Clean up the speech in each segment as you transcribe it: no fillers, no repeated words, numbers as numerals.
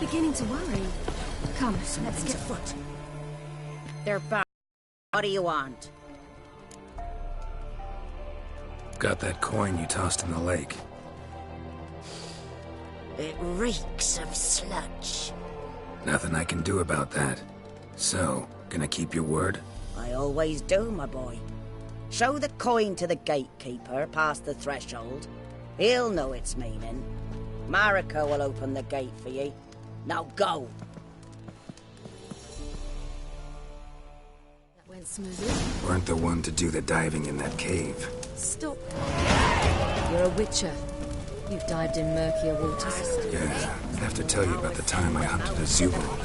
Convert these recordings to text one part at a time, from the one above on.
beginning to worry. Come, let's get afoot. They're back. What do you want? Got that coin you tossed in the lake. It reeks of sludge. Nothing I can do about that. So, gonna keep your word? I always do, my boy. Show the coin to the gatekeeper past the threshold. He'll know its meaning. Marika will open the gate for you. Now go! That went smoothly. Weren't the one to do the diving in that cave. Stop. You're a witcher. You've dived in murkier waters. Yeah, I have to tell you about the time I hunted a Zubal.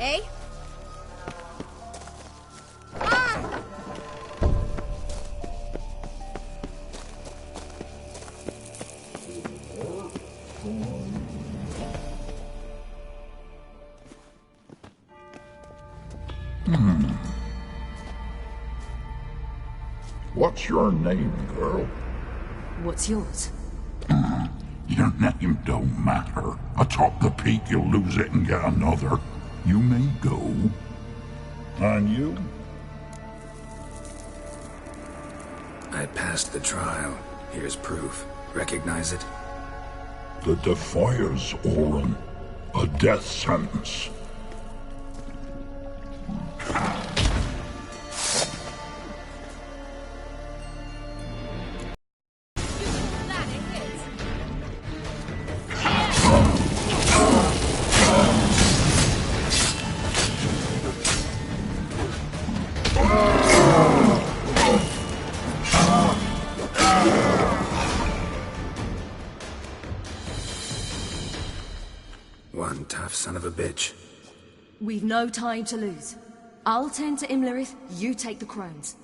Eh? What's your name, girl? What's yours? Your name don't matter. Atop the peak, you'll lose it and get another. You may go. And you? I passed the trial. Here's proof. Recognize it? The Defier's Orin. A death sentence. One tough son of a bitch. We've no time to lose. I'll tend to Imlerith, you take the crones.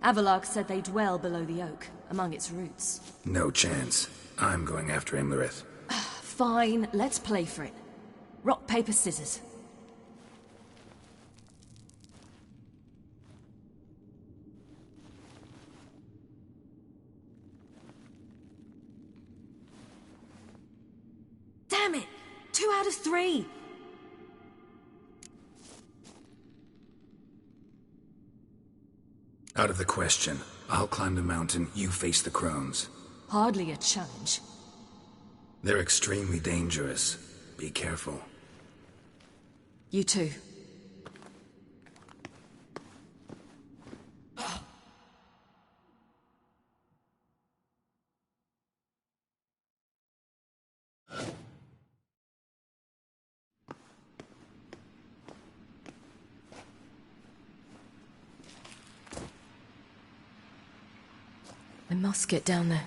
Avalark said they dwell below the oak, among its roots. No chance. I'm going after Imlerith. Fine, let's play for it. Rock, paper, scissors. Damn it! 2 out of 3! Out of the question. I'll climb the mountain, you face the crones. Hardly a challenge. They're extremely dangerous. Be careful. You too. I must get down there.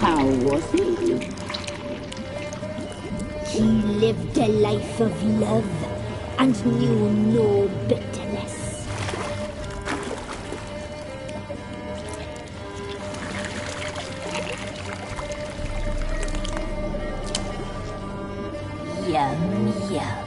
How was he? He lived a life of love and knew no bitterness. Yum, yum.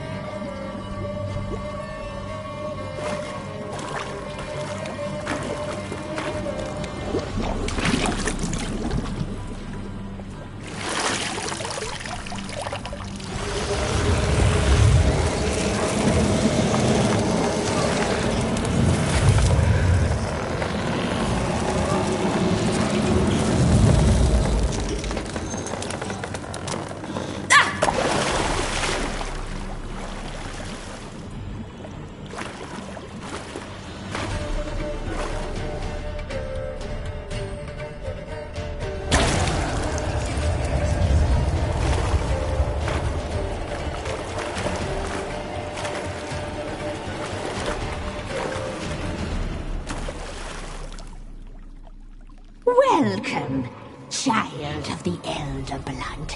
Welcome, child of the Elder Blood.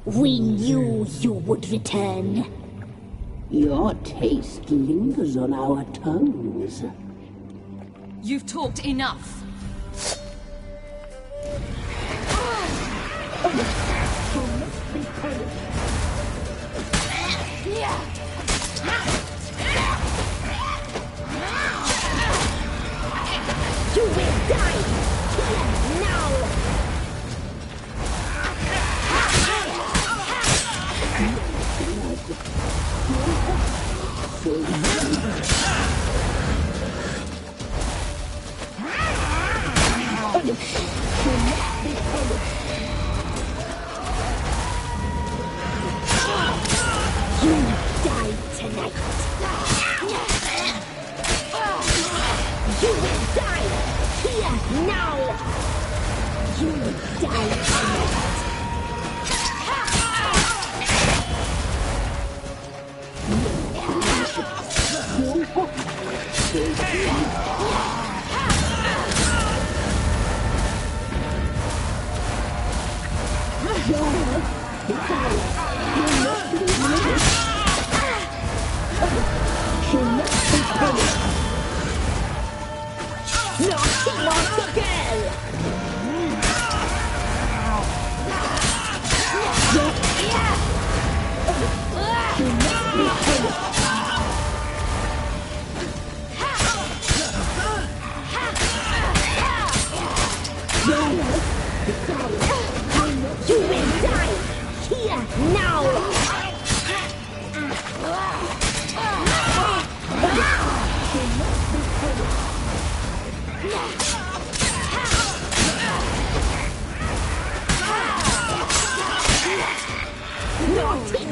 We knew you would return. Your taste lingers on our tongues. You've talked enough. You will die here now! You die tonight! You will die here now! You will die tonight!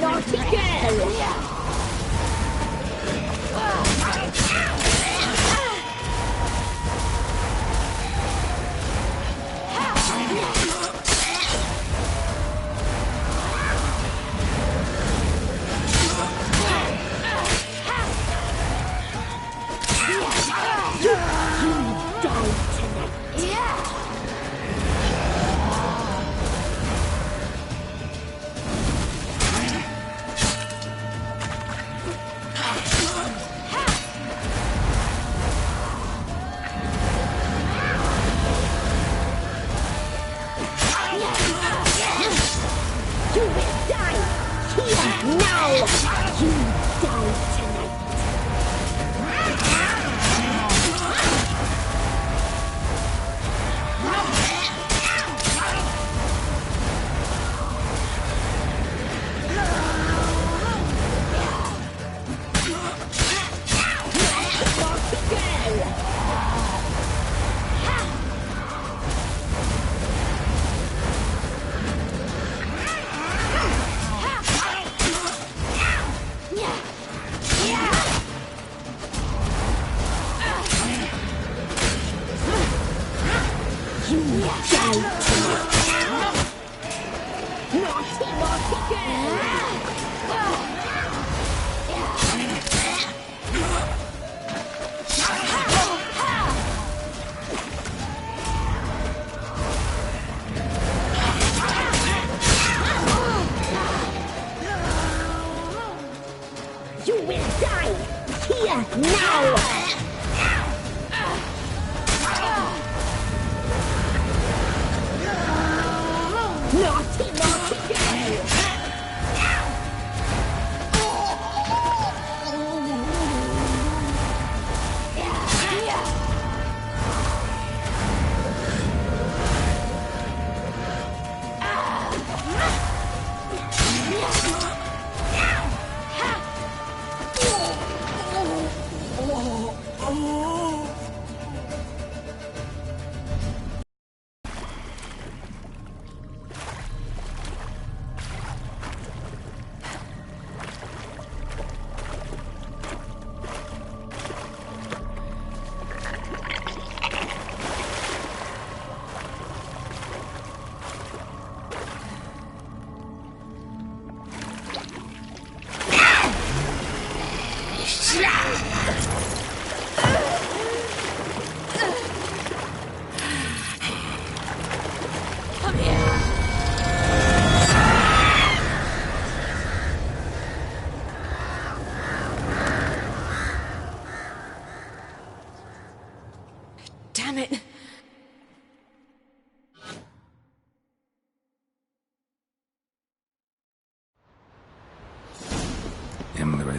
Naughty girl! You will die here now! Naughty girl!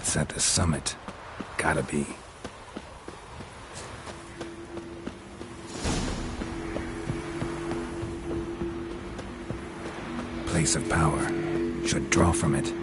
It's at the summit. Gotta be. Place of power. Should draw from it.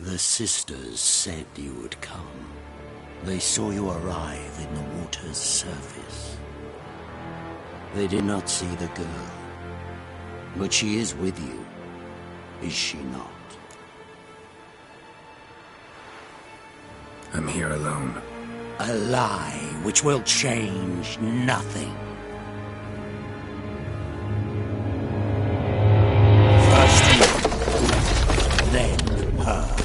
The sisters said you would come. They saw you arrive in the water's surface. They did not see the girl. But she is with you, is she not? I'm here alone. A lie which will change nothing. First you, then her.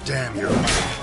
Damn your luck.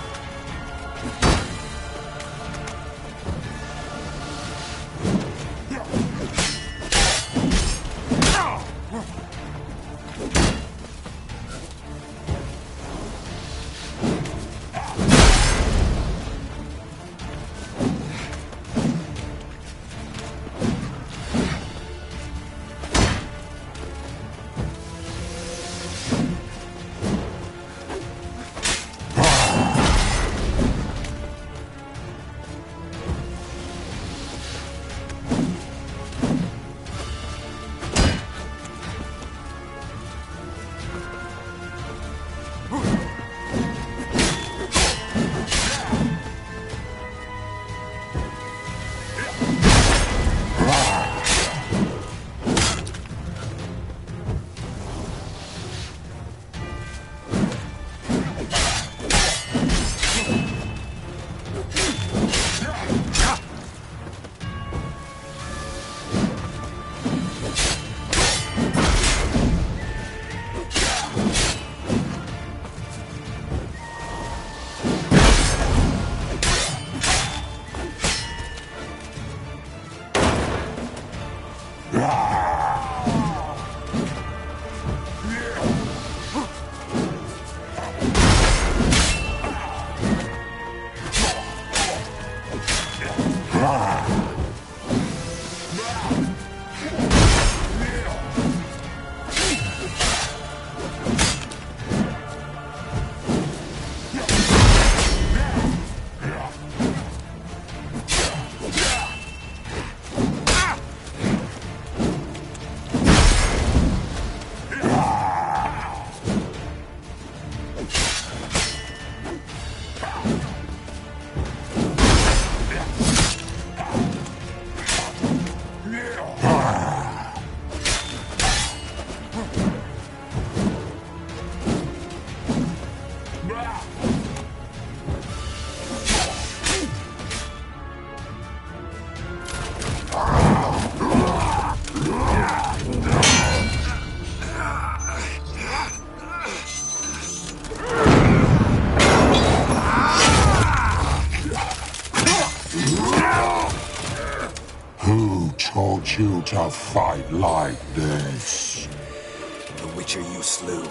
Taught you to fight like this? The Witcher you slew.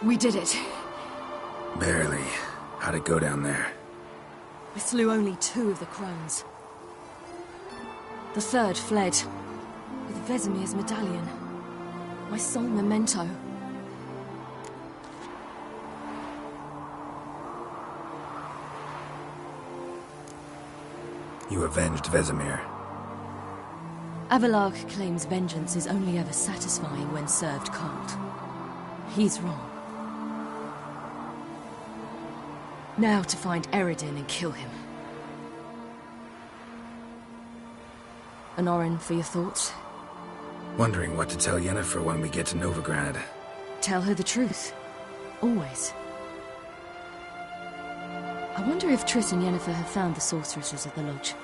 We did it. Barely. How'd it go down there? I slew only 2 of the crones. The third fled, with Vesemir's medallion. My sole memento. You avenged Vesemir. Avelarg claims vengeance is only ever satisfying when served cold. He's wrong. Now to find Eredin and kill him. Anorin, for your thoughts? Wondering what to tell Yennefer when we get to Novigrad. Tell her the truth. Always. I wonder if Triss and Yennefer have found the sorceresses of the Lodge.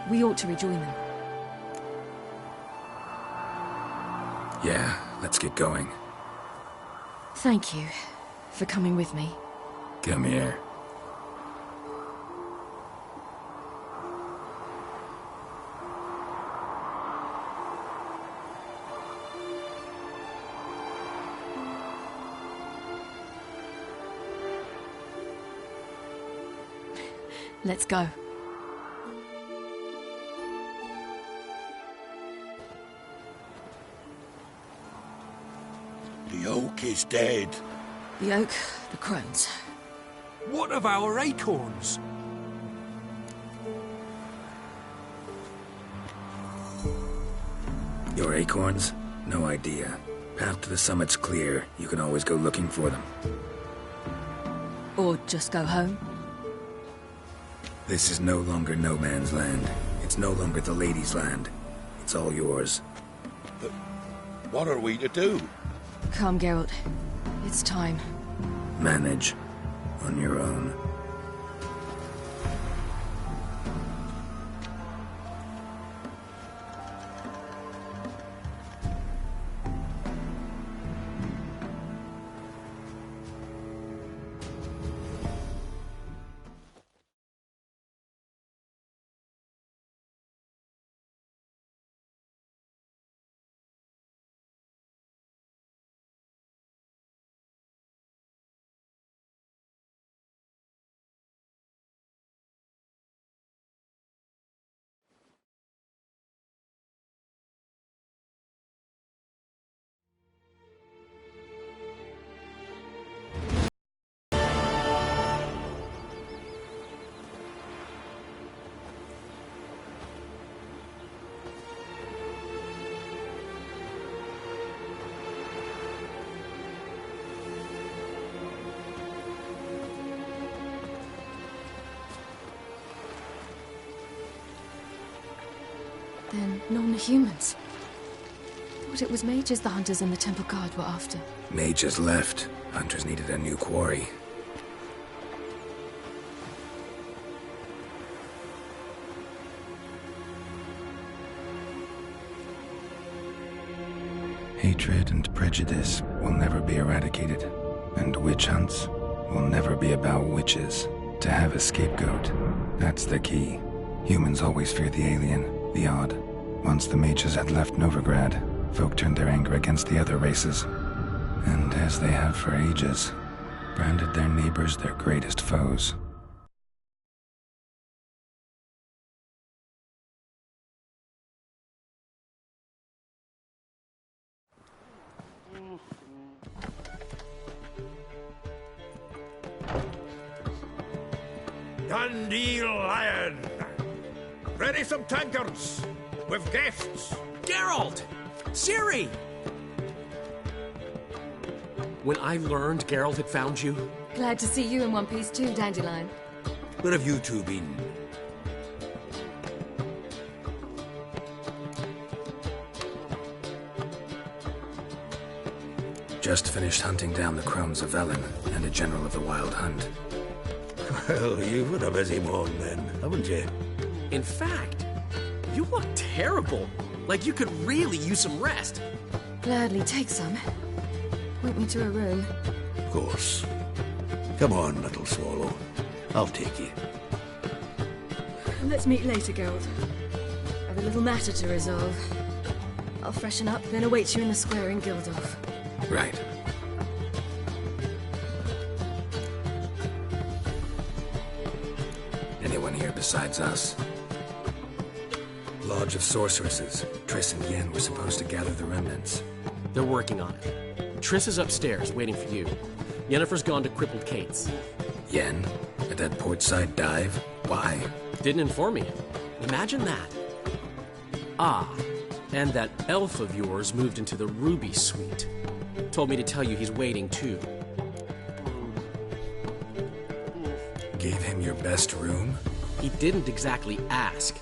We ought to rejoin them. Yeah, let's get going. Thank you for coming with me. Come here. Let's go. The oak is dead. The oak, the crones. What of our acorns? Your acorns? No idea. Path to the summit's clear. You can always go looking for them. Or just go home. This is no longer no man's land. It's no longer the lady's land. It's all yours. But what are we to do? Come, Geralt. It's time. Manage. On your own. Then non-humans. Thought it was mages the hunters and the temple guard were after. Mages left. Hunters needed a new quarry. Hatred and prejudice will never be eradicated, and witch hunts will never be about witches. To have a scapegoat, that's the key. Humans always fear the alien, the odd. Once the mages had left Novigrad, folk turned their anger against the other races. And as they have for ages, branded their neighbors their greatest foes. Dandelion! Ready some tankards! With guests! Geralt! Ciri! When I learned Geralt had found you... Glad to see you in one piece too, Dandelion. Where have you two been? Just finished hunting down the crones of Velen and a general of the Wild Hunt. Well, you've had a busy morning then, haven't you? In fact, you look terrible. Like you could really use some rest. Gladly take some. Point me to a room. Of course. Come on, little swallow. I'll take you. Let's meet later, Geralt. I've a little matter to resolve. I'll freshen up, then await you in the square in Gildorf. Right. Anyone here besides us? Lodge of Sorceresses. Triss and Yen were supposed to gather the remnants. They're working on it. Triss is upstairs, waiting for you. Yennefer's gone to Crippled Kate's. Yen? At that portside dive? Why? Didn't inform me. Imagine that. Ah, and that elf of yours moved into the Ruby Suite. Told me to tell you he's waiting, too. Gave him your best room? He didn't exactly ask.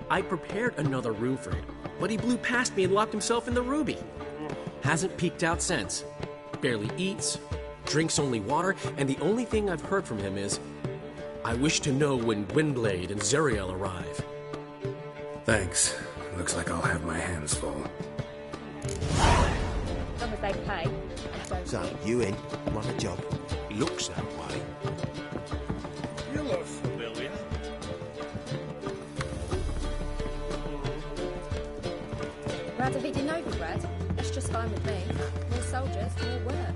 I prepared another room for him, but he blew past me and locked himself in the Ruby. Hasn't peeked out since. Barely eats, drinks only water, and the only thing I've heard from him is, I wish to know when Gwynblade and Zeriel arrive. Thanks. Looks like I'll have my hands full. As long as they pay. So, you in? Want a job? Looks that way. You look familiar. Rather be in Novigrad. That's just fine with me. More soldiers, more work.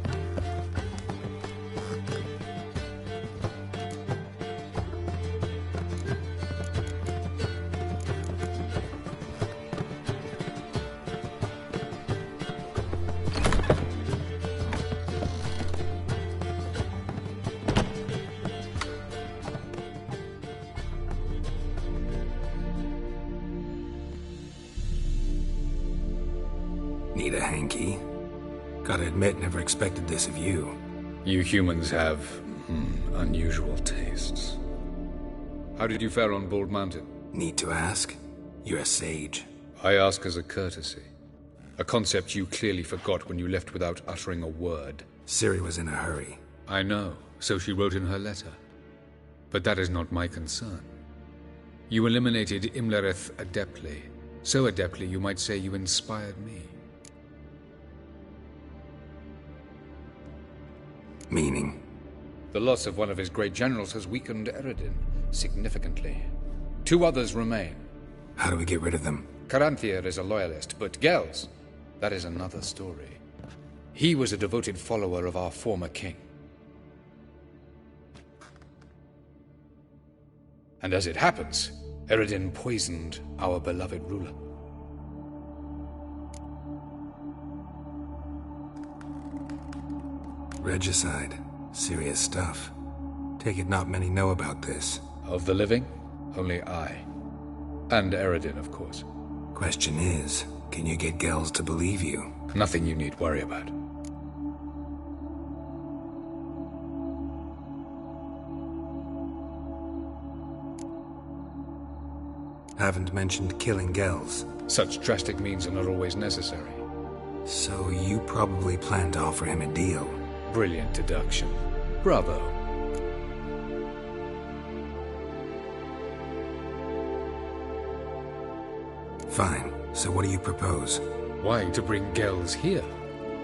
Need a hanky? Gotta admit, never expected this of you. You humans have, unusual tastes. How did you fare on Bald Mountain? Need to ask? You're a sage. I ask as a courtesy. A concept you clearly forgot when you left without uttering a word. Ciri was in a hurry. I know, so she wrote in her letter. But that is not my concern. You eliminated Imlerith adeptly. So adeptly you might say you inspired me. Meaning? The loss of one of his great generals has weakened Eredin significantly. 2 others remain. How do we get rid of them? Caranthir is a loyalist, but Gels, that is another story. He was a devoted follower of our former king. And as it happens, Eredin poisoned our beloved ruler. Regicide. Serious stuff. Take it not many know about this. Of the living, only I. And Eredin, of course. Question is, can you get Gels to believe you? Nothing you need worry about. Haven't mentioned killing Gels. Such drastic means are not always necessary. So you probably plan to offer him a deal. Brilliant deduction. Bravo. Fine. So what do you propose? Why, to bring Gels here.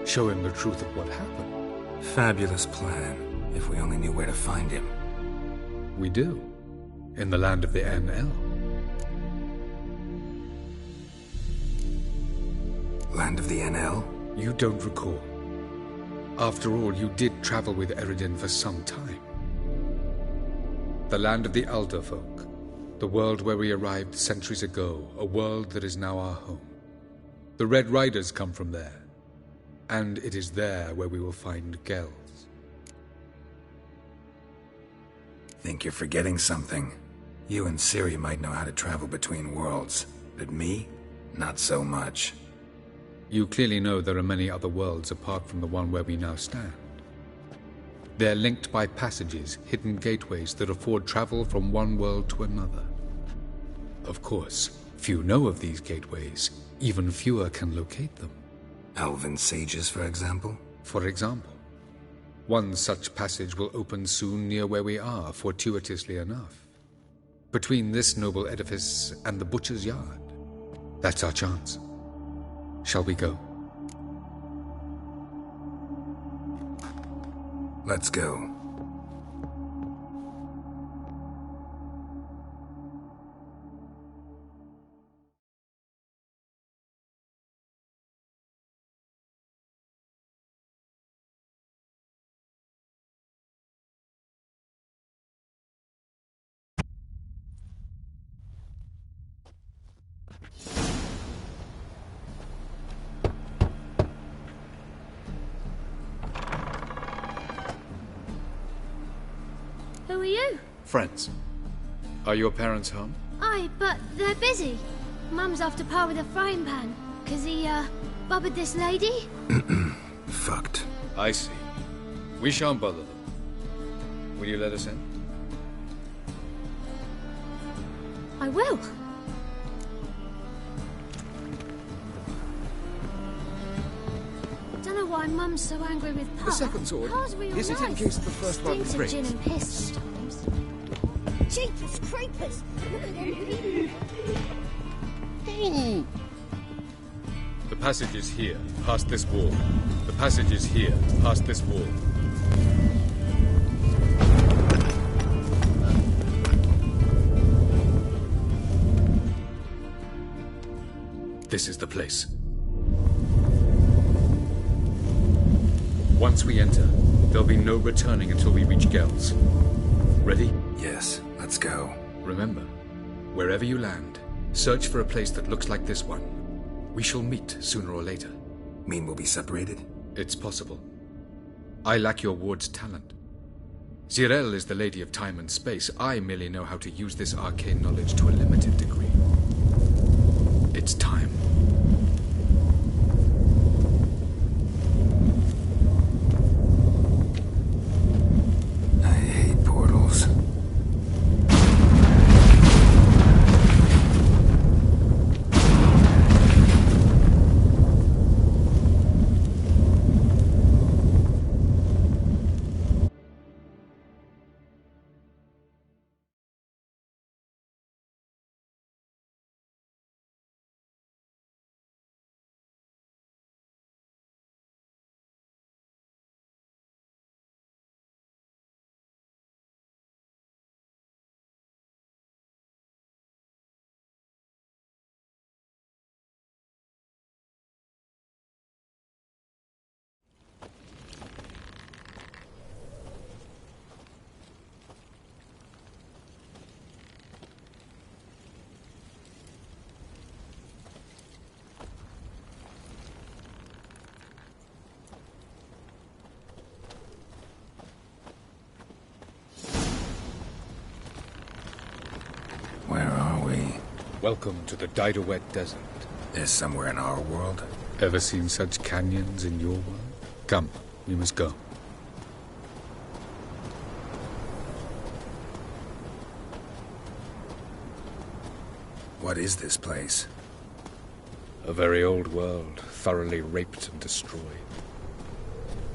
Show him the truth of what happened. Fabulous plan. If we only knew where to find him. We do. In the land of the NL. Land of the NL? You don't recall. After all, you did travel with Eredin for some time. The land of the Elder Folk. The world where we arrived centuries ago. A world that is now our home. The Red Riders come from there. And it is there where we will find Gels. Think you're forgetting something. You and Ciri might know how to travel between worlds. But me? Not so much. You clearly know there are many other worlds apart from the one where we now stand. They're linked by passages, hidden gateways that afford travel from one world to another. Of course, few know of these gateways. Even fewer can locate them. Elven sages, for example? For example. One such passage will open soon near where we are, fortuitously enough. Between this noble edifice and the butcher's yard. That's our chance. Shall we go? Let's go. Who are you? Friends. Are your parents home? Aye, but they're busy. Mum's after Pa with a frying pan, 'cause he, bubbered this lady? Fucked. I see. We shan't bother them. Will you let us in? I will. Don't know why Mum's so angry with Pa. The second sword. Pa's real Is it in nice. case the first one Stinks of breaks? gin and piss sometimes. Jeepers creepers! Look at them. The passage is here, past this wall. The passage is here, past this wall. This is the place. Once we enter, there'll be no returning until we reach Gels. Ready? Yes, let's go. Remember, wherever you land, search for a place that looks like this one. We shall meet sooner or later. Mean we'll be separated? It's possible. I lack your ward's talent. Zirel is the lady of time and space. I merely know how to use this arcane knowledge to a limited degree. It's time. Welcome to the Diderwet Desert. Is somewhere in our world? Ever seen such canyons in your world? Come, we must go. What is this place? A very old world, thoroughly raped and destroyed.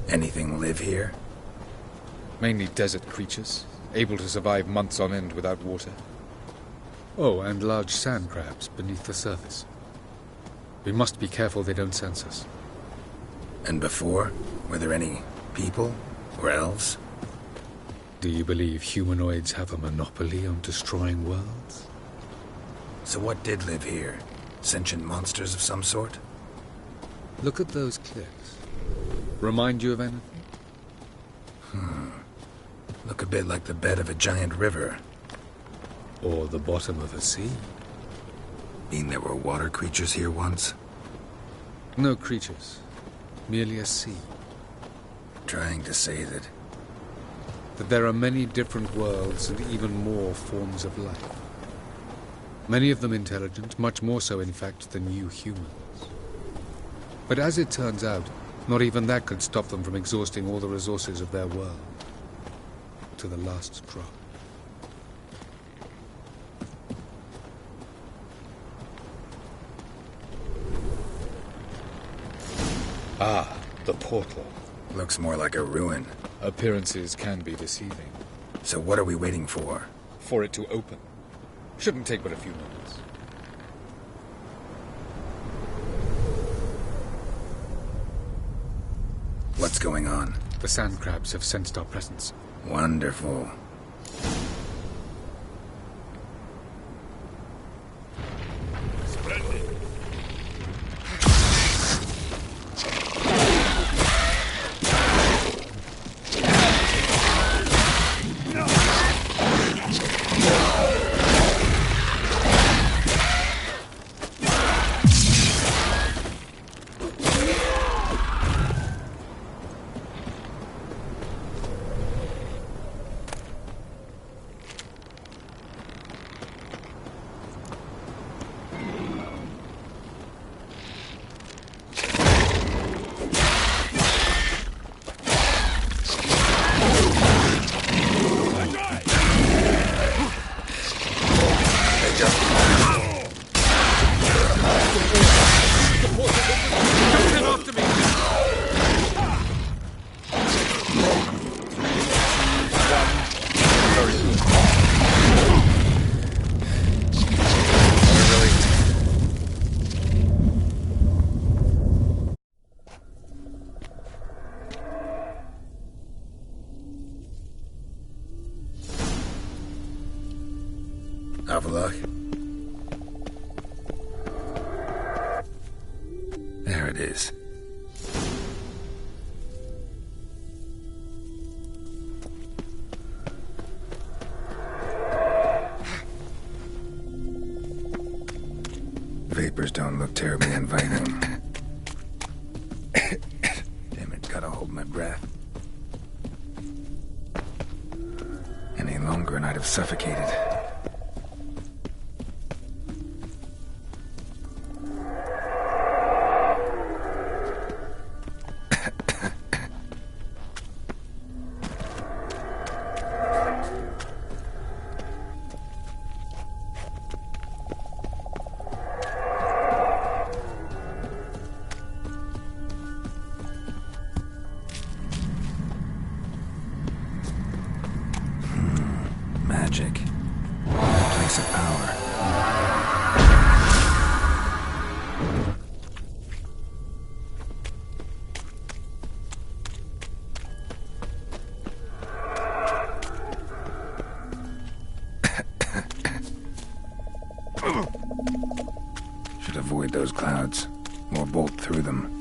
Anything live here? Mainly desert creatures, able to survive months on end without water. Oh, and large sand crabs beneath the surface. We must be careful they don't sense us. And before? Were there any people? Or elves? Do you believe humanoids have a monopoly on destroying worlds? So what did live here? Sentient monsters of some sort? Look at those cliffs. Remind you of anything? Look a bit like the bed of a giant river. Or the bottom of a sea. Mean there were water creatures here once? No creatures. Merely a sea. Trying to say that there are many different worlds and even more forms of life. Many of them intelligent, much more so in fact than you humans. But as it turns out, not even that could stop them from exhausting all the resources of their world. To the last drop. Ah, the portal. looks more like a ruin. Appearances can be deceiving. So what are we waiting for? For it to open. Shouldn't take but a few moments. What's going on? The sand crabs have sensed our presence. Wonderful. There it is. Vapors don't look terribly inviting. Damn it, gotta hold my breath. Any longer and I'd have suffocated. Magic. A place of power. Should avoid those clouds, or bolt through them.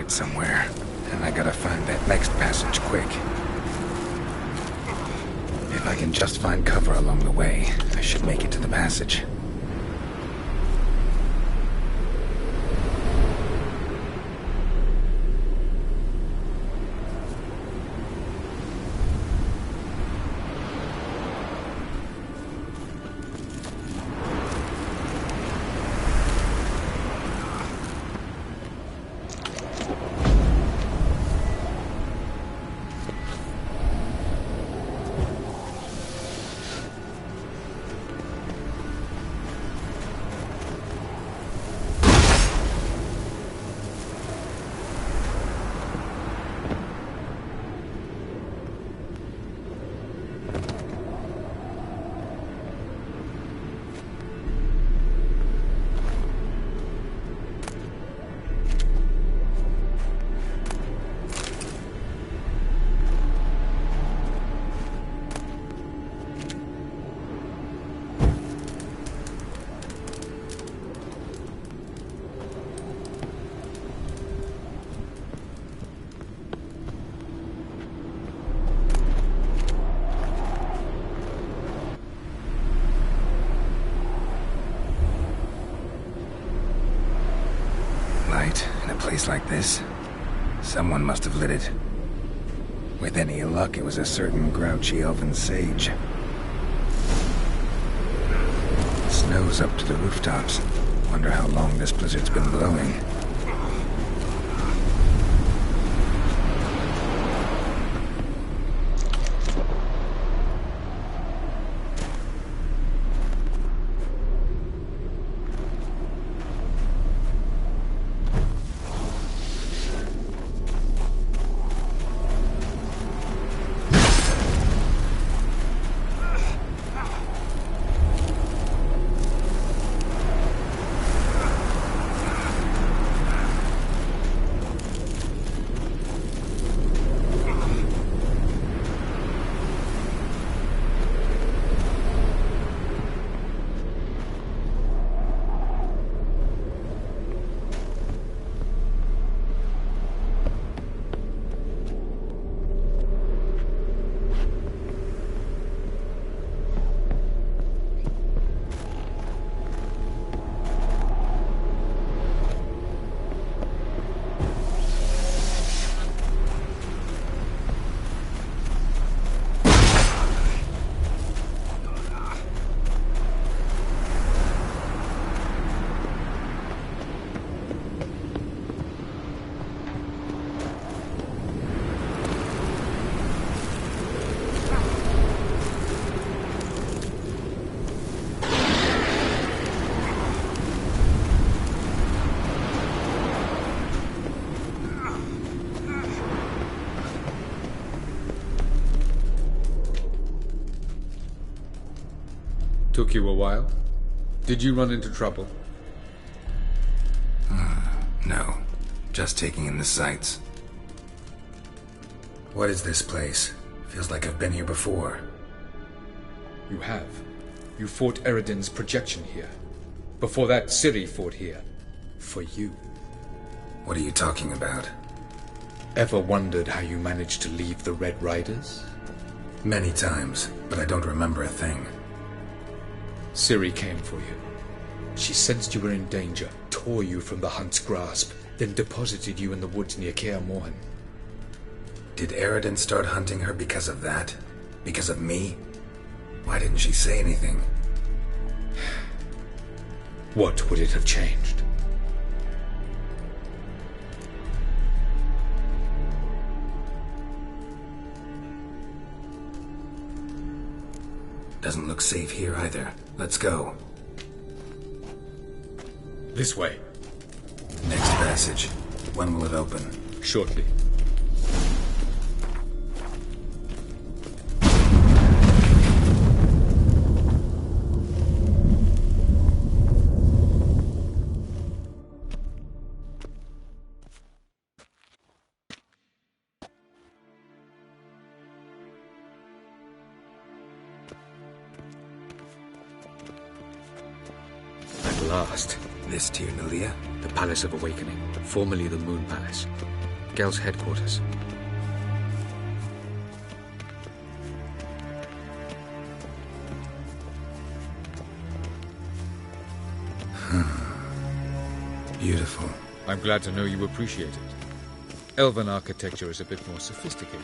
start somewhere, and I gotta find that next passage quick. If I can just find cover along the way, I should make it to the passage. Place like this, someone must have lit it. With any luck, it was a certain grouchy elven sage. Snow's up to the rooftops. Wonder how long this blizzard's been blowing. Took you a while? Did you run into trouble? No. Just taking in the sights. What is this place? Feels like I've been here before. You have. You fought Eridan's projection here. Before that, Ciri fought here. For you. What are you talking about? Ever wondered how you managed to leave the Red Riders? Many times, but I don't remember a thing. Ciri came for you. She sensed you were in danger, tore you from the Hunt's grasp, then deposited you in the woods near Kaer Morhen. Did Eridan start hunting her because of that? Because of me? Why didn't she say anything? What would it have changed? Doesn't look safe here either. Let's go. This way. Next passage. When will it open? Shortly. At last. This Tyr Nalia? The Palace of Awakening, formerly the Moon Palace. Gel's headquarters. Beautiful. I'm glad to know you appreciate it. Elven architecture is a bit more sophisticated.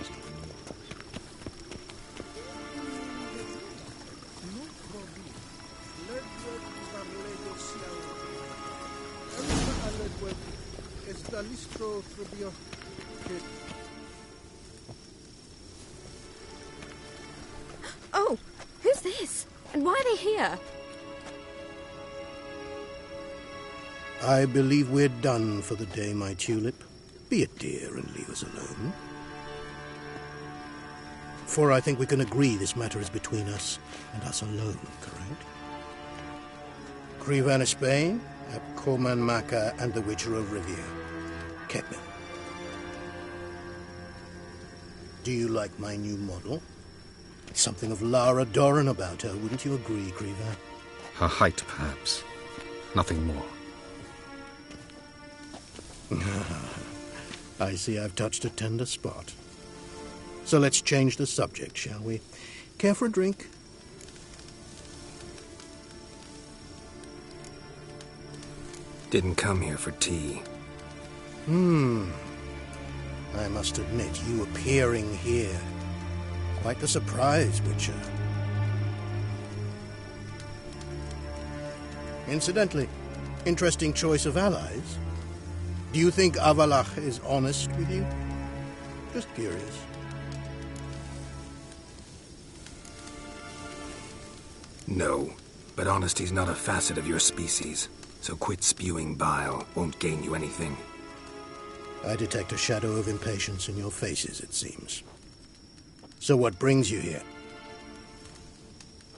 Oh, who's this? And why are they here? I believe we're done for the day, my tulip. Be a dear and leave us alone. For I think we can agree this matter is between us and us alone, correct? Crivan Spain, Abcorman Maka, and the Witcher of Rivia. Ketman. Do you like my new model? Something of Lara Doran about her, wouldn't you agree, Crivan? Her height, perhaps. Nothing more. I see I've touched a tender spot. So let's change the subject, shall we? Care for a drink? Didn't come here for tea. I must admit, you appearing here. Quite the surprise, Witcher. Incidentally, interesting choice of allies. Do you think Avalach is honest with you? Just curious. No, but honesty's not a facet of your species. So quit spewing bile. Won't gain you anything. I detect a shadow of impatience in your faces, it seems. So what brings you here?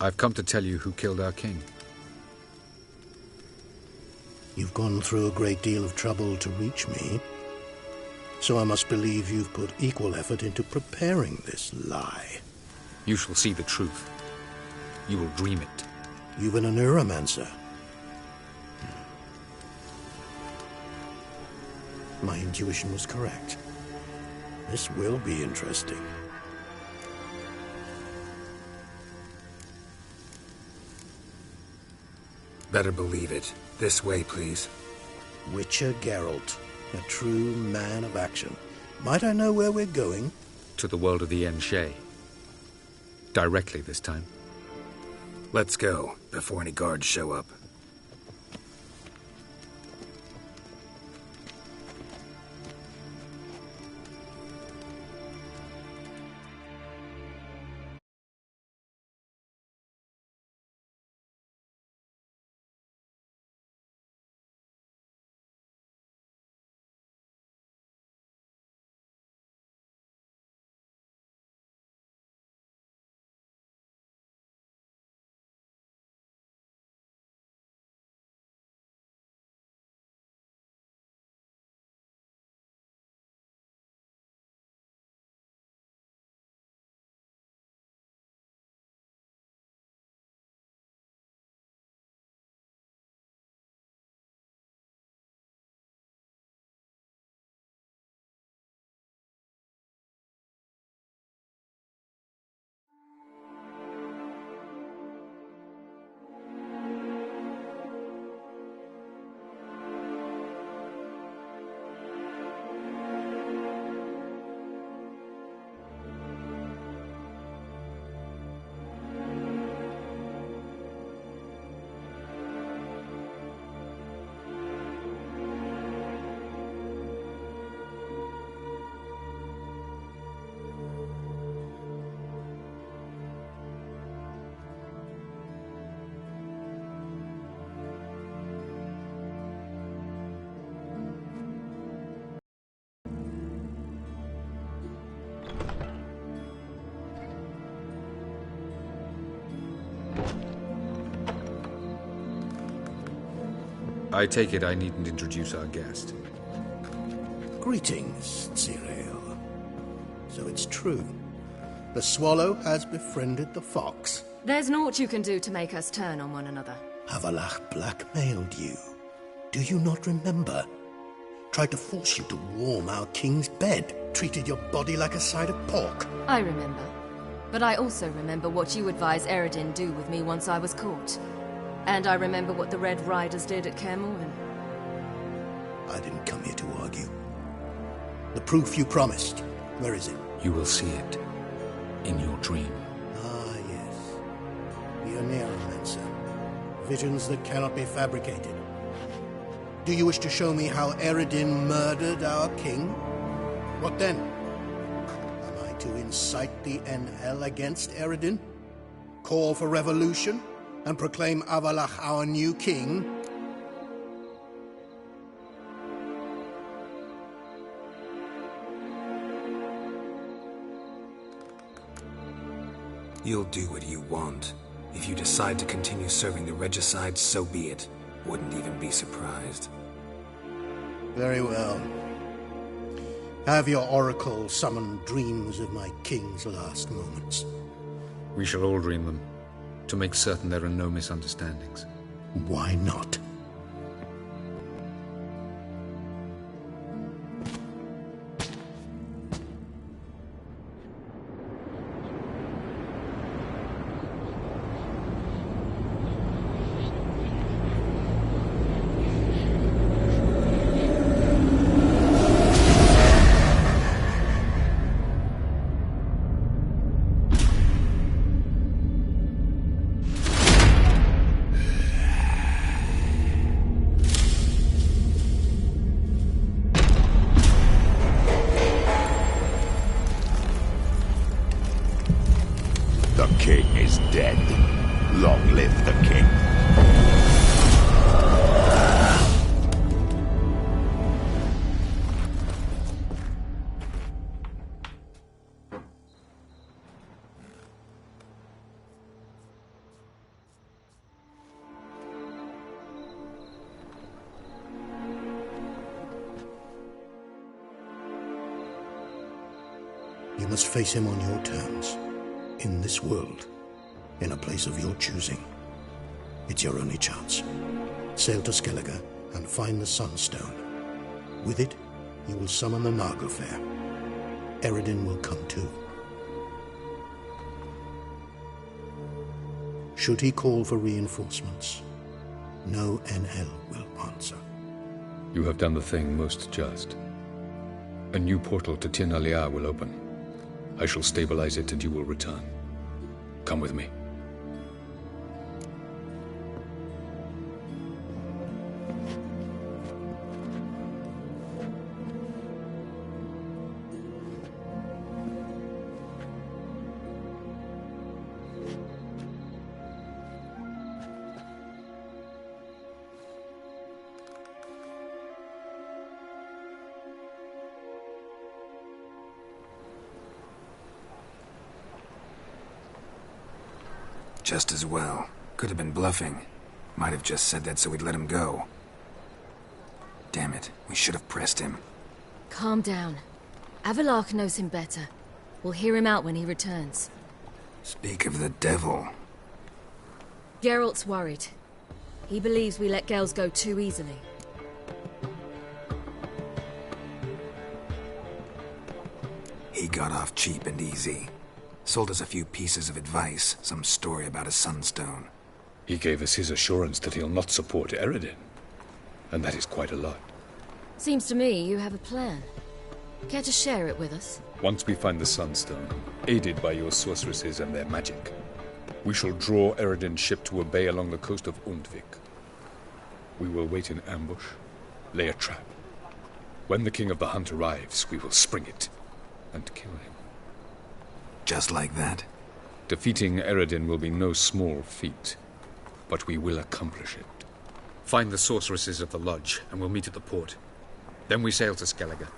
I've come to tell you who killed our king. You've gone through a great deal of trouble to reach me. So I must believe you've put equal effort into preparing this lie. You shall see the truth. You will dream it. You've been a neuromancer. My intuition was correct. This will be interesting. Better believe it. This way, please. Witcher Geralt, a true man of action. Might I know where we're going? To the world of the Enshe. Directly this time. Let's go, before any guards show up. I take it I needn't introduce our guest. Greetings, Cyril. So it's true. The swallow has befriended the fox. There's naught you can do to make us turn on one another. Avalach blackmailed you. Do you not remember? Tried to force you to warm our king's bed. Treated your body like a side of pork. I remember. But I also remember what you advised Eredin do with me once I was caught. And I remember what the Red Riders did at Kaer Morhen. I didn't come here to argue. The proof you promised, where is it? You will see it in your dream. Ah, yes. The Oneiromancer. Visions that cannot be fabricated. Do you wish to show me how Eredin murdered our king? What then? Am I to incite the Enhel against Eredin? Call for revolution? And proclaim Avalach our new king? You'll do what you want. If you decide to continue serving the regicide, so be it. Wouldn't even be surprised. Very well. Have your oracle summon dreams of my king's last moments. We shall all dream them, to make certain there are no misunderstandings. Why not? The king is dead. Long live the king. You must face him on your terms. In this world, in a place of your choosing. It's your only chance. Sail to Skellige and find the Sunstone. With it, you will summon the Nagelfair. Eredin will come too. Should he call for reinforcements, no Enhel will answer. You have done the thing most just. A new portal to Tir na Liar will open. I shall stabilize it and you will return. Come with me. Just as well. Could have been bluffing. Might have just said that so we'd let him go. Damn it, we should have pressed him. Calm down. Avalach knows him better. We'll hear him out when he returns. Speak of the devil. Geralt's worried. He believes we let girls go too easily. He got off cheap and easy. Sold us a few pieces of advice, some story about a sunstone. He gave us his assurance that he'll not support Eredin. And that is quite a lot. Seems to me you have a plan. Care to share it with us? Once we find the Sunstone, aided by your sorceresses and their magic, we shall draw Eredin's ship to a bay along the coast of Undvik. We will wait in ambush, lay a trap. When the King of the Hunt arrives, we will spring it and kill him. Just like that? Defeating Eredin will be no small feat, but we will accomplish it. Find the sorceresses of the lodge, and we'll meet at the port. Then we sail to Skellige.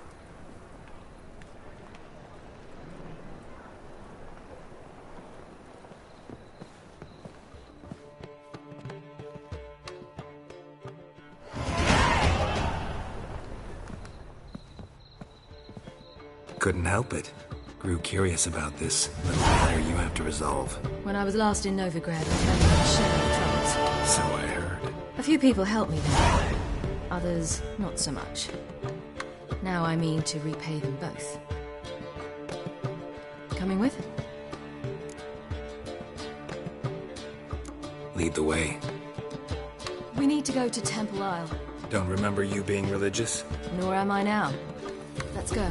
Couldn't help it. Grew curious about this little matter you have to resolve. When I was last in Novigrad, I had a share of troubles. So I heard. A few people helped me there. Others, not so much. Now I mean to repay them both. Coming with? Lead the way. We need to go to Temple Isle. Don't remember you being religious? Nor am I now. Let's go.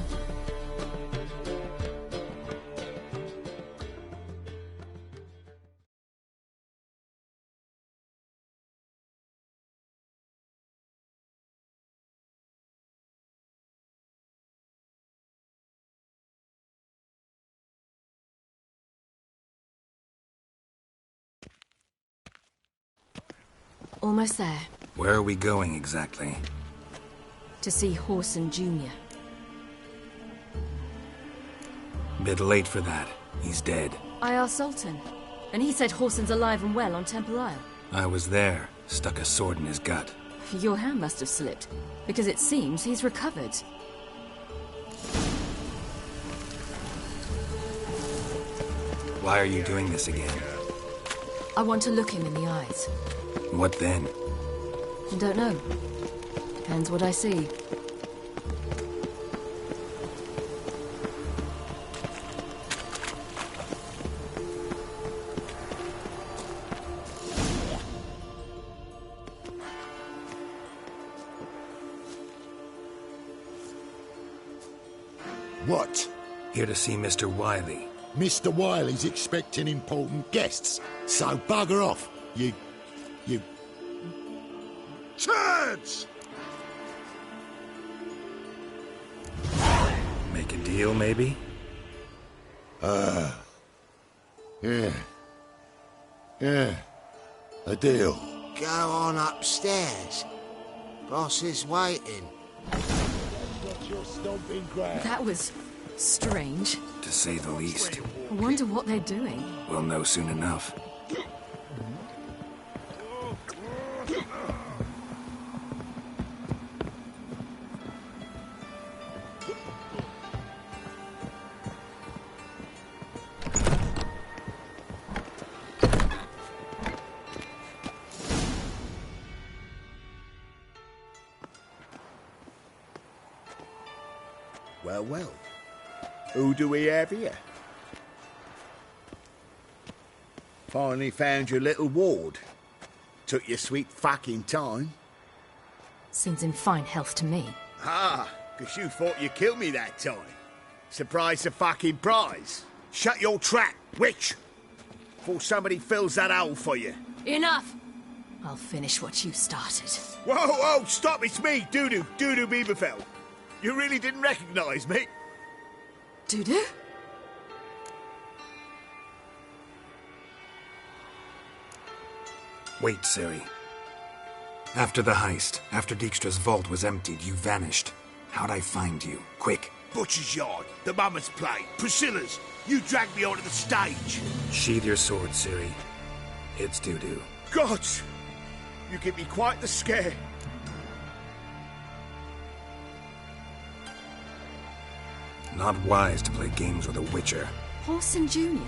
Almost there. Where are we going exactly? To see Horson Jr. Bit late for that. He's dead. I asked Sultan, and he said Horson's alive and well on Temple Isle. I was there. Stuck a sword in his gut. Your hand must have slipped, because it seems he's recovered. Why are you doing this again? I want to look him in the eyes. What then? I don't know. Depends what I see. What? Here to see Mr. Wiley. Mr. Wiley's expecting important guests, so bugger off, you... turds! Make a deal, maybe? Yeah. A deal. Go on upstairs. Boss is waiting. That was strange. To say the least. I wonder what they're doing. We'll know soon enough. Well. Who do we have here? Finally found your little ward. Took your sweet fucking time. Seems in fine health to me. Ah, 'cause you thought you killed me that time. Surprise the fucking prize. Shut your trap, witch! Before somebody fills that hole for you. Enough! I'll finish what you started. Whoa, stop, it's me, Dudu Beaverfell. You really didn't recognise me? Dudu? Wait, Ciri. After the heist, after Dijkstra's vault was emptied, you vanished. How'd I find you? Quick. Butcher's Yard, the Mama's Play, Priscilla's. You dragged me onto the stage. Sheathe your sword, Ciri. It's Dudu. Gods! You give me quite the scare. Not wise to play games with a witcher. Horson Jr.?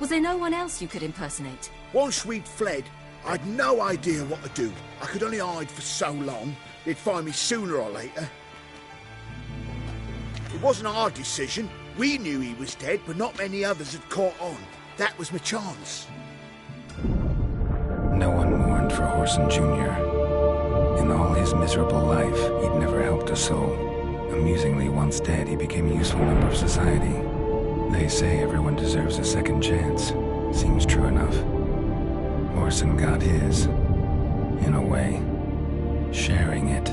Was there no one else you could impersonate? Once we'd fled, I'd no idea what to do. I could only hide for so long. They'd find me sooner or later. It wasn't our decision. We knew he was dead, but not many others had caught on. That was my chance. No one mourned for Horson Jr. In all his miserable life, he'd never helped a soul. Amusingly, once dead, he became a useful member of society. They say everyone deserves a second chance. Seems true enough. Horson got his, in a way, sharing it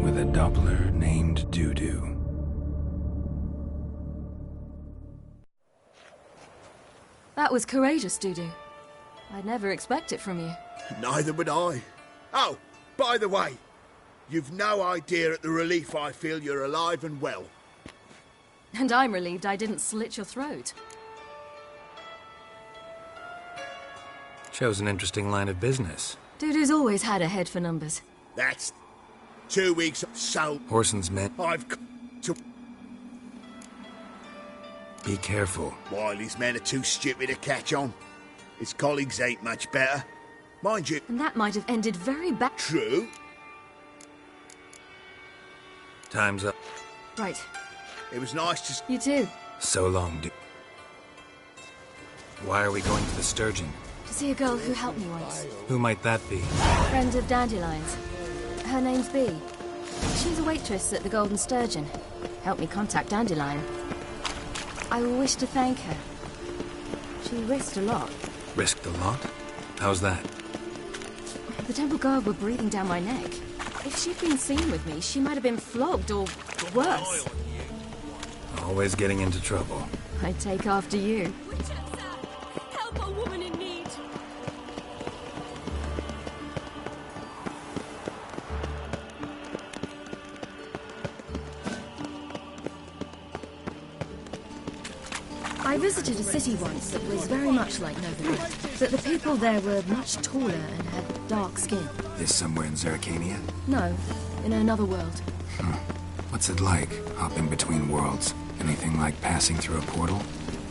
with a Doppler named Dudu. That was courageous, Dudu. I'd never expect it from you. Neither would I. Oh, by the way, you've no idea at the relief I feel you're alive and well. And I'm relieved I didn't slit your throat. Shows an interesting line of business. Dudu's always had a head for numbers. That's 2 weeks so... Horson's men... I've to... Be careful. Wiley's men are too stupid to catch on. His colleagues ain't much better. Mind you... And that might have ended very bad. True. Time's up. Right. It was nice to... You too. So long, dude. Why are we going to the Sturgeon? To see a girl who helped me once. Who might that be? Friend of Dandelion's. Her name's Bee. She's a waitress at the Golden Sturgeon. Helped me contact Dandelion. I wish to thank her. She risked a lot. Risked a lot? How's that? The Temple Guard were breathing down my neck. If she'd been seen with me, she might have been flogged or worse. Always getting into trouble. I take after you. Help a woman in need. I visited a city once that was very much like Novigrad, but the people there were much taller and had dark skin. This somewhere in Zerrikania? No, in another world. What's it like, hopping between worlds? Anything like passing through a portal?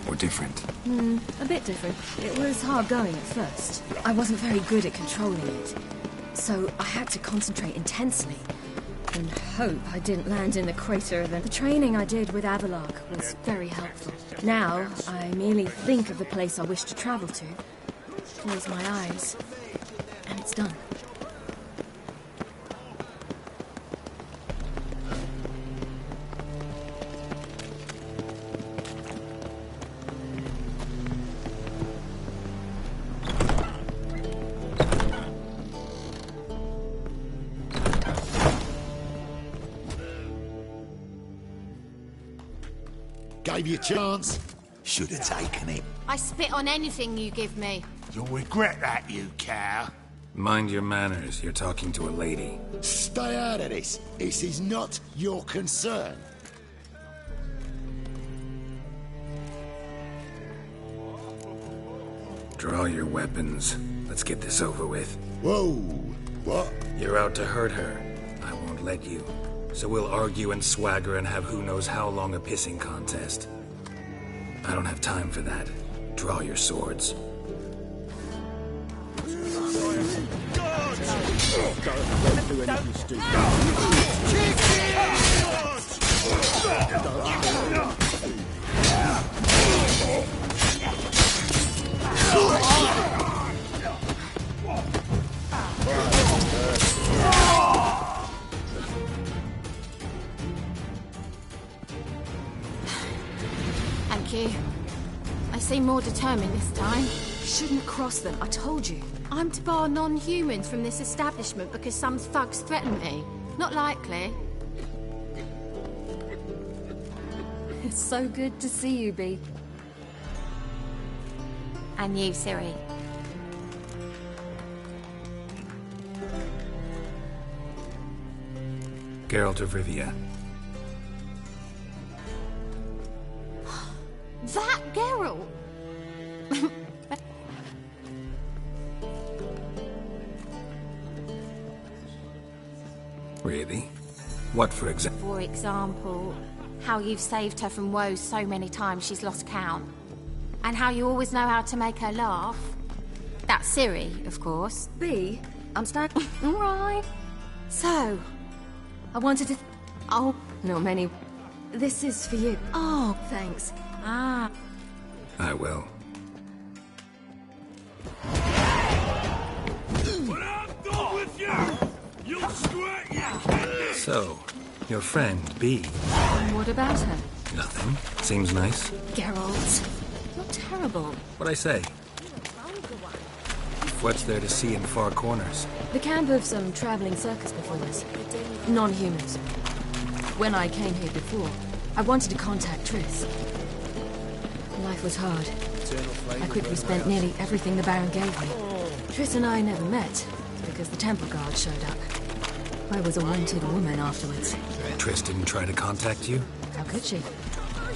Or different? A bit different. It was hard going at first. I wasn't very good at controlling it, so I had to concentrate intensely and hope I didn't land in the crater of it. The training I did with Avalark was very helpful. Now, I merely think of the place I wish to travel to, close my eyes, and it's done. Gave you a chance. Should have taken it. I spit on anything you give me. You'll regret that, you cow. Mind your manners. You're talking to a lady. Stay out of this. This is not your concern. Draw your weapons. Let's get this over with. Whoa. What? You're out to hurt her. I won't let you. So we'll argue and swagger and have who knows how long a pissing contest. I don't have time for that. Draw your swords. Thank you. I seem more determined this time. Shouldn't cross them, I told you. I'm to bar non-humans from this establishment because some thugs threaten me. Not likely. It's so good to see you, Bee. And you, Ciri. Geralt of Rivia. That Geralt! Really? What, for example? For example, how you've saved her from woes so many times she's lost count. And how you always know how to make her laugh. That's Ciri, of course. Bee, I'm standing. All right. So, I wanted to... Oh. Not many... This is for you. Oh, thanks. Ah. I will. But I'm done with you! You squirt, you So, your friend, Bee. What about her? Nothing. Seems nice. Geralt, you're terrible. What'd I say? What's there to see in far corners? The camp of some traveling circus performers. Non-humans. When I came here before, I wanted to contact Triss. Life was hard. I quickly spent nearly everything the Baron gave me. Triss and I never met, because the Temple Guard showed up. I was a wanted woman afterwards. Triss didn't try to contact you? How could she?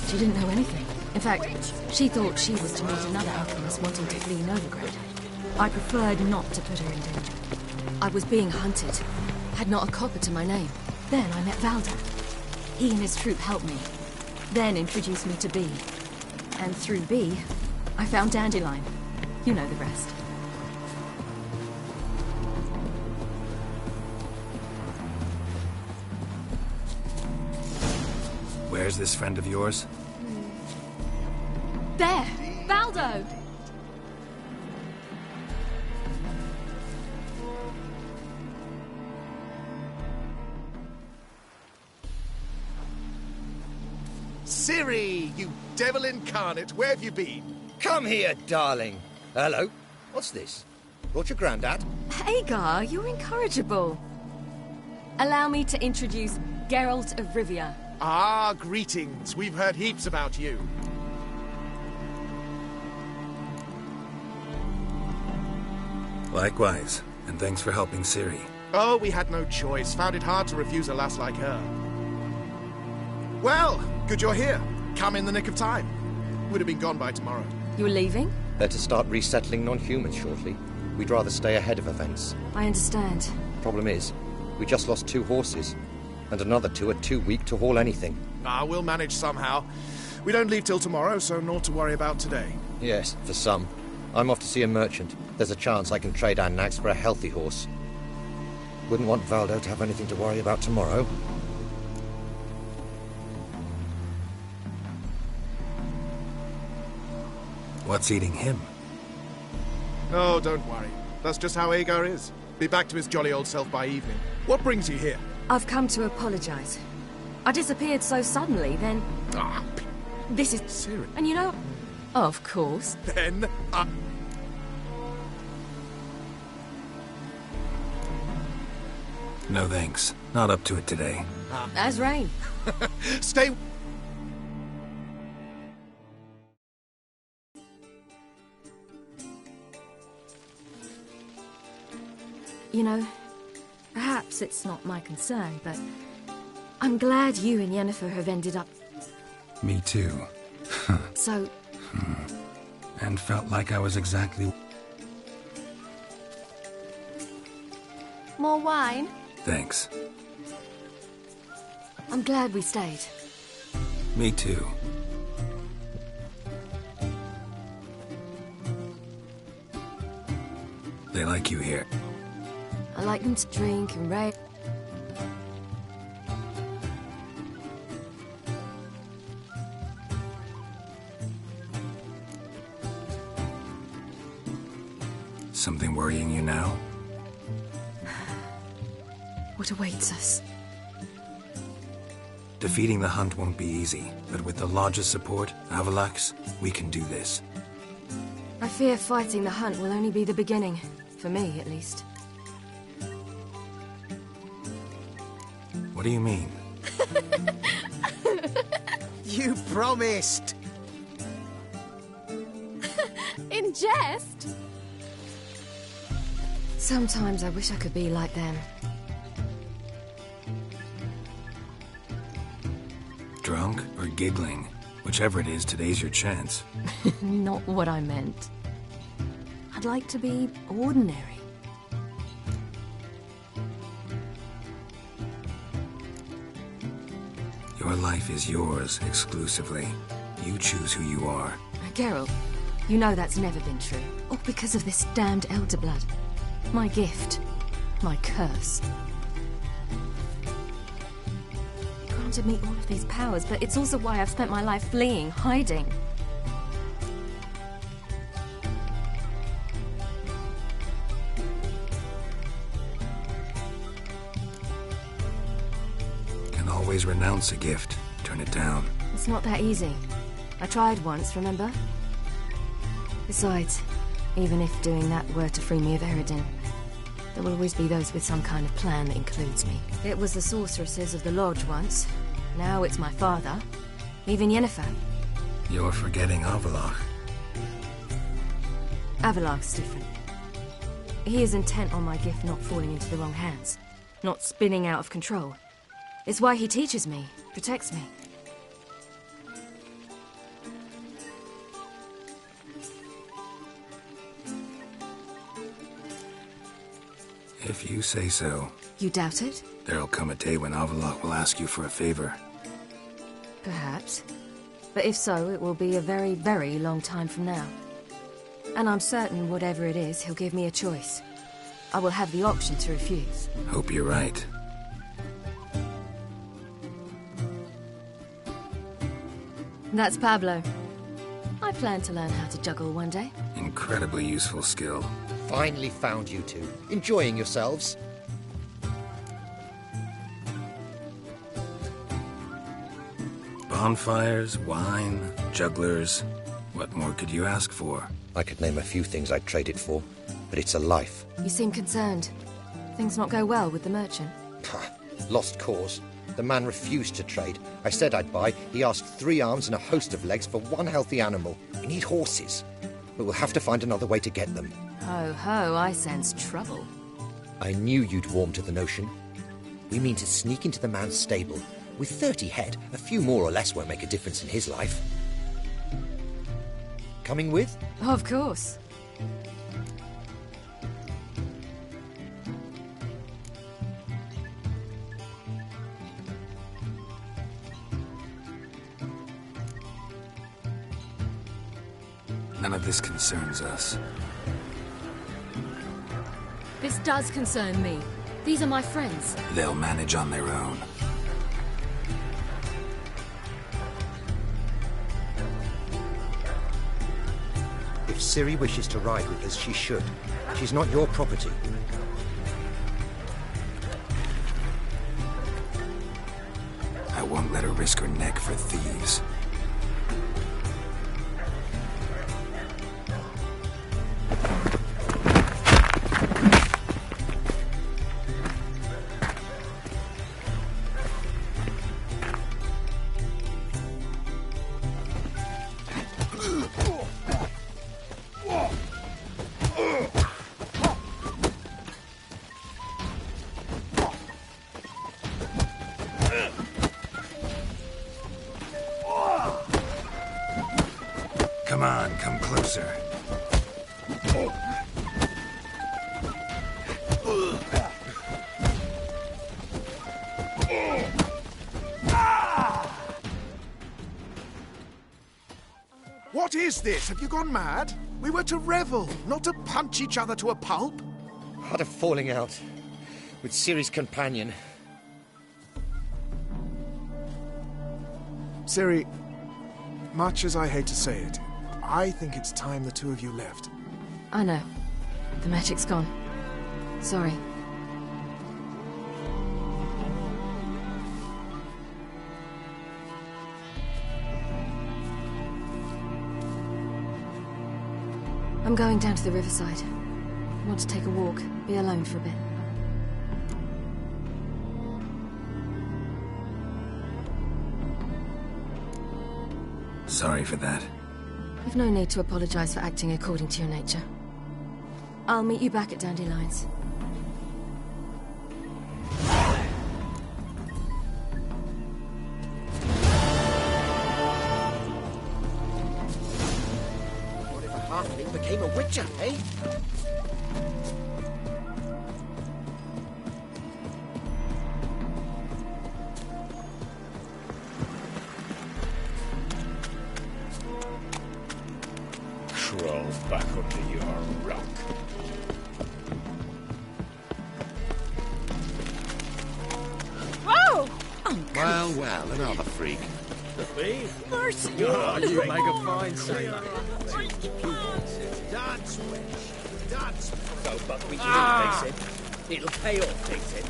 She didn't know anything. In fact, she thought she was to meet another alchemist wanting to flee Novigrad. I preferred not to put her in danger. I was being hunted. Had not a copper to my name. Then I met Valda. He and his troop helped me. Then introduced me to Bee. And through Bee, I found Dandelion. You know the rest. Where's this friend of yours? There! Baldo! Ciri, you devil incarnate, where have you been? Come here, darling. Hello. What's this? Brought your granddad? Hagar, you're incorrigible. Allow me to introduce Geralt of Rivia. Ah, greetings. We've heard heaps about you. Likewise, and thanks for helping Ciri. Oh, we had no choice. Found it hard to refuse a lass like her. Well, good you're here. Come in the nick of time. Would have been gone by tomorrow. You're leaving? They're to start resettling non-humans shortly. We'd rather stay ahead of events. I understand. Problem is, we just lost 2 horses, and another 2 are too weak to haul anything. Ah, we'll manage somehow. We don't leave till tomorrow, so naught to worry about today. Yes, for some. I'm off to see a merchant. There's a chance I can trade our nags for a healthy horse. Wouldn't want Valdo to have anything to worry about tomorrow. What's eating him? Oh, don't worry. That's just how Agar is. Be back to his jolly old self by evening. What brings you here? I've come to apologize. I disappeared so suddenly, then... Ah, this is... Ciri. And you know... Of course. Then, No thanks. Not up to it today. As rain. Stay... You know, perhaps it's not my concern, but I'm glad you and Yennefer have ended up... Me too. So... And felt like I was exactly... More wine? Thanks. I'm glad we stayed. Me too. They like you here. I like them to drink and rave. Something worrying you now? What awaits us? Defeating the hunt won't be easy, but with the Lodge's support, Avalax, we can do this. I fear fighting the hunt will only be the beginning. For me, at least. What do you mean? You promised! In jest? Sometimes I wish I could be like them. Drunk or giggling? Whichever it is, today's your chance. Not what I meant. I'd like to be ordinary. Your life is yours, exclusively. You choose who you are. Geralt, you know that's never been true. All because of this damned elder blood. My gift. My curse. It granted me all of these powers, but it's also why I've spent my life fleeing, hiding. Can always renounce a gift. Turn it down. It's not that easy. I tried once, remember? Besides, even if doing that were to free me of Eredin, there will always be those with some kind of plan that includes me. It was the sorceresses of the Lodge once. Now it's my father. Even Yennefer. You're forgetting Avalach. Avalach's different. He is intent on my gift not falling into the wrong hands. Not spinning out of control. It's why he teaches me, protects me. If you say so. You doubt it? There'll come a day when Avalach will ask you for a favor. Perhaps. But if so, it will be a very, very long time from now. And I'm certain whatever it is, he'll give me a choice. I will have the option to refuse. Hope you're right. That's Pablo. I plan to learn how to juggle one day. Incredibly useful skill. Finally found you two. Enjoying yourselves? Bonfires, wine, jugglers. What more could you ask for? I could name a few things I'd trade it for, but it's a life. You seem concerned. Things not go well with the merchant. Lost cause. The man refused to trade. I said I'd buy. He asked 3 arms and a host of legs for 1 healthy animal. We need horses. But we'll have to find another way to get them. Ho ho, I sense trouble. I knew you'd warm to the notion. We mean to sneak into the man's stable. With 30 head, a few more or less won't make a difference in his life. Coming with? Of course. None of this concerns us. This does concern me. These are my friends. They'll manage on their own. If Ciri wishes to ride with us, she should. She's not your property. I won't let her risk her neck for thieves. Come on, come closer. What is this? Have you gone mad? We were to revel, not to punch each other to a pulp. Had a falling out with Ciri's companion. Ciri, much as I hate to say it, I think it's time the two of you left. I know. The magic's gone. Sorry. I'm going down to the riverside. Want to take a walk, be alone for a bit. Sorry for that. You've no need to apologize for acting according to your nature. I'll meet you back at Dandelions. What if a halfling became a witcher, eh? Crawl back under your rock. Whoa! Well, well, another freak. Mercy! Oh, you make a fine sailor. Dance, witch. Dance. So, but we didn't fix it. It'll pay off, fix it.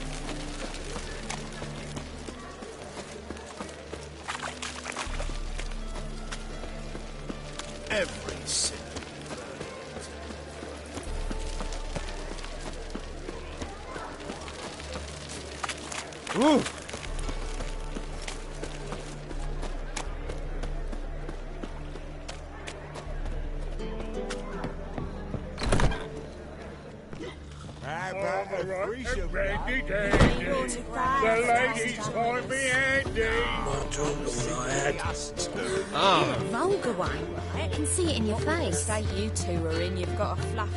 Every sinner. Ooh! Ready, dandy. The ladies want me handy. Ah. Vulgar one, right? I can see it in your face. The state you two are in, you've got a fluff.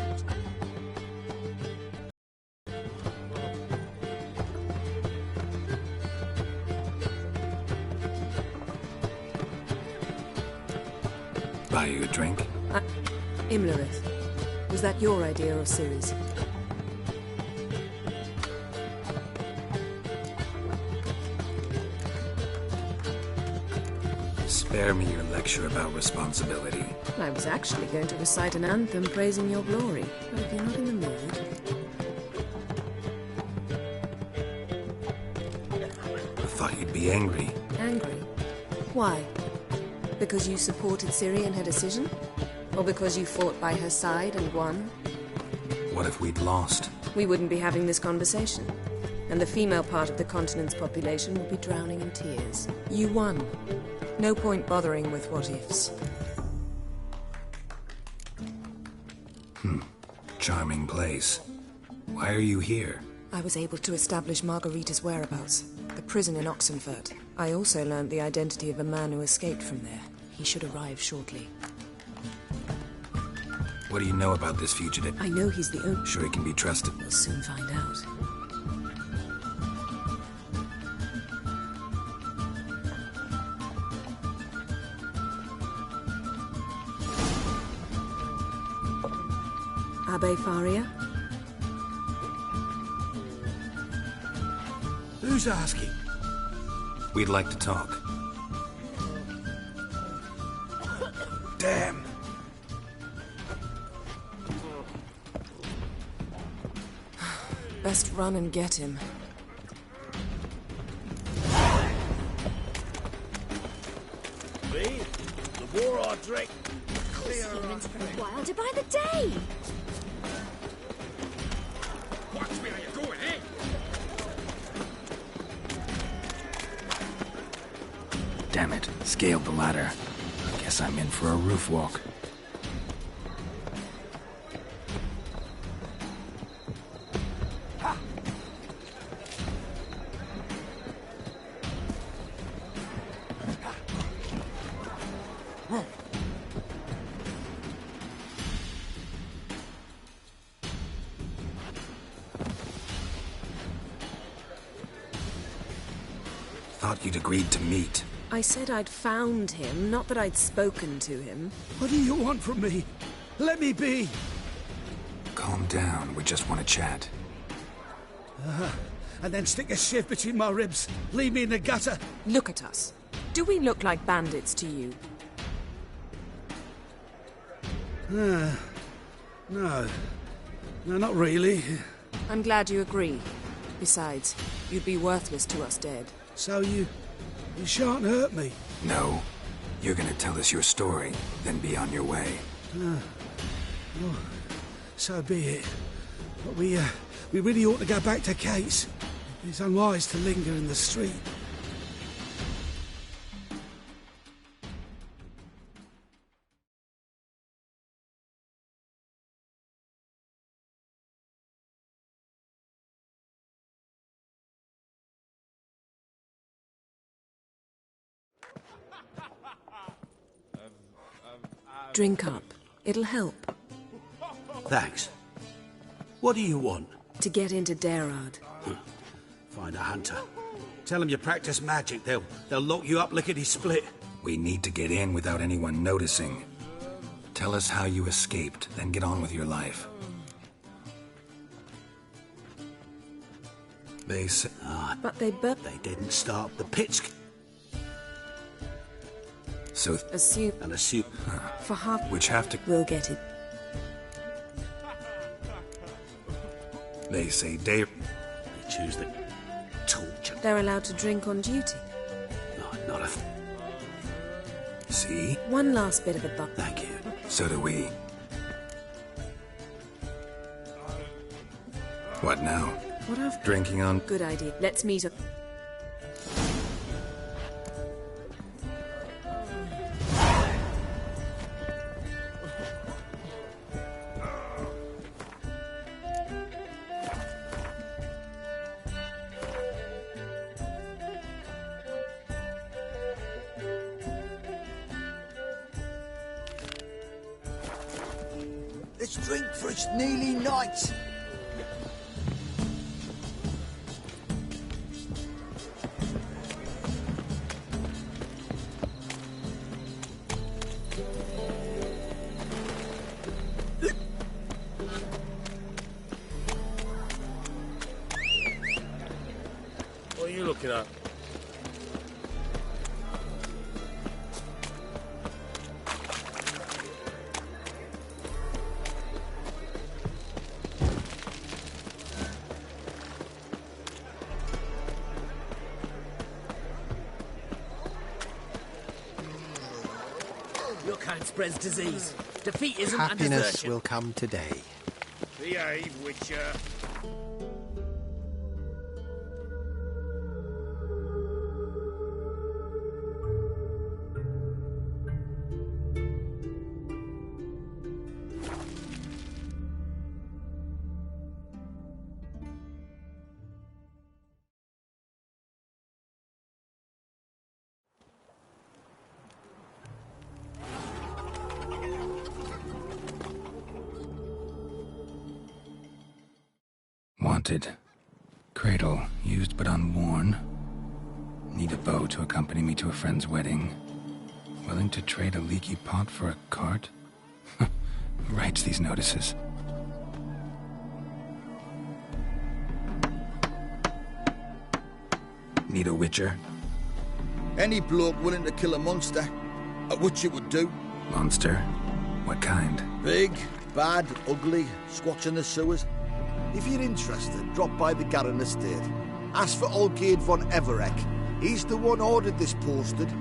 Buy you a drink? Imlerith, was that your idea or Ciri's? Spare me your lecture about responsibility. I was actually going to recite an anthem praising your glory, but if you're not in the mood... I thought you'd be angry. Angry? Why? Because you supported Ciri in her decision? Or because you fought by her side and won? What if we'd lost? We wouldn't be having this conversation. And the female part of the continent's population would be drowning in tears. You won. No point bothering with what-ifs. Charming place. Why are you here? I was able to establish Margarita's whereabouts. The prison in Oxenfurt. I also learned the identity of a man who escaped from there. He should arrive shortly. What do you know about this fugitive? I know he's the only... Sure he can be trusted? We'll soon find out. Abbe Faria? Who's asking? We'd like to talk. Damn. Best run and get him. Me? The war I drink. Humans grow wilder by the day. Watch me how you're going, eh? Damn it. Scaled the ladder. Guess I'm in for a roof walk. Thought you'd agreed to meet. I said I'd found him, not that I'd spoken to him. What do you want from me? Let me be. Calm down. We just want to chat. And then stick a shiv between my ribs. Leave me in the gutter. Look at us. Do we look like bandits to you? No. No, not really. I'm glad you agree. Besides, you'd be worthless to us dead. So you shan't hurt me? No. You're gonna tell us your story, then be on your way. Well, so be it. But we really ought to go back to Kate's. It's unwise to linger in the street. Drink up. It'll help. Thanks. What do you want? To get into Darad. Find a hunter. Tell them you practice magic. They'll lock you up lickety-split. We need to get in without anyone noticing. Tell us how you escaped, then get on with your life. They said... But they didn't start the pits. So... Assume... And assume... For half... Which have to... We'll get it. They say they... They choose the torture. They're allowed to drink on duty. No, not if... See? One last bit of a buck. Thank you. So do we. What now? What after? Drinking on... Good idea. Let's meet up. Let's drink for it's nearly night. What are you looking at? spreads disease. Defeatism and Happiness desertion. will come today. Behave, Witcher. Wanted. Cradle, used but unworn. Need a bow to accompany me to a friend's wedding. Willing to trade a leaky pot for a cart? Writes these notices. Need a witcher? Any bloke willing to kill a monster, a witcher would do. Monster? What kind? Big, bad, ugly, squats in the sewers. If you're interested, drop by the Garren estate. Ask for Olgierd von Everek. He's the one ordered this posted.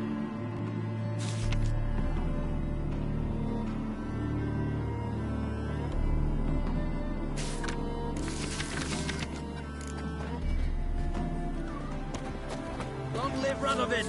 Long live Radovid!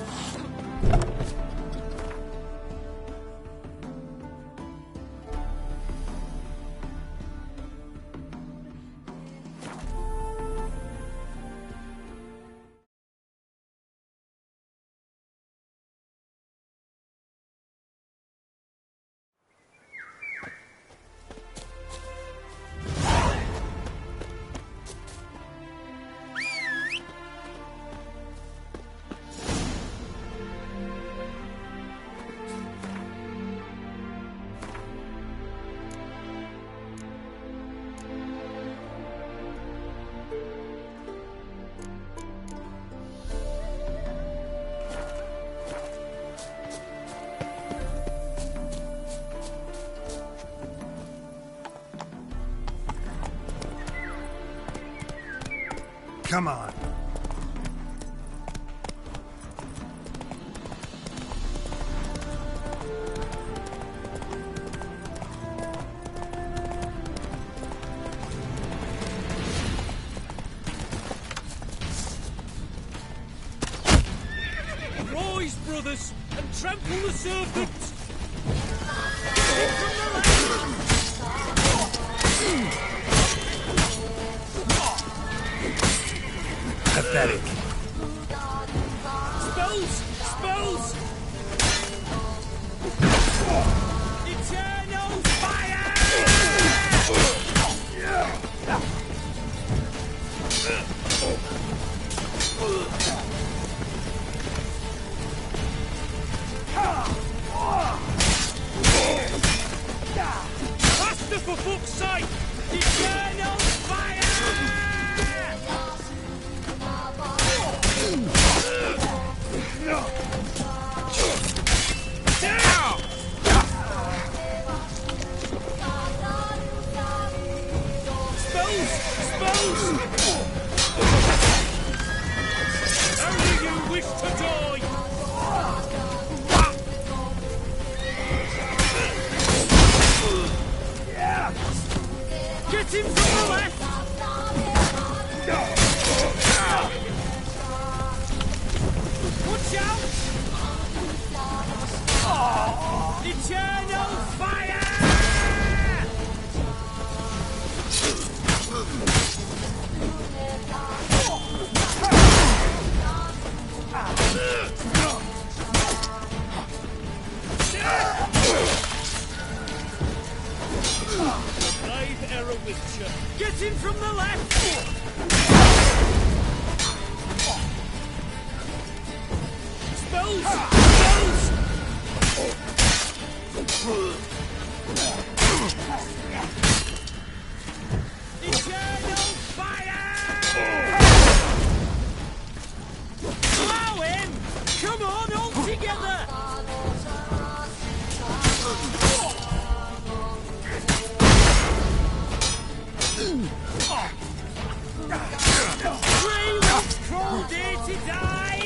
Come on. Rise, brothers, and trample the serpents! Pathetic. Spells! Spells! Eternal fire! Faster, for fuck's sake! Eternal fire! Spells! Spells! How do you wish to die? Get him from the left! Watch out! Eternal fire! Brave error Witcher. Get him from the left! Spells! Eternal fire! Allow him! Come on, all together! Three crawled here to die!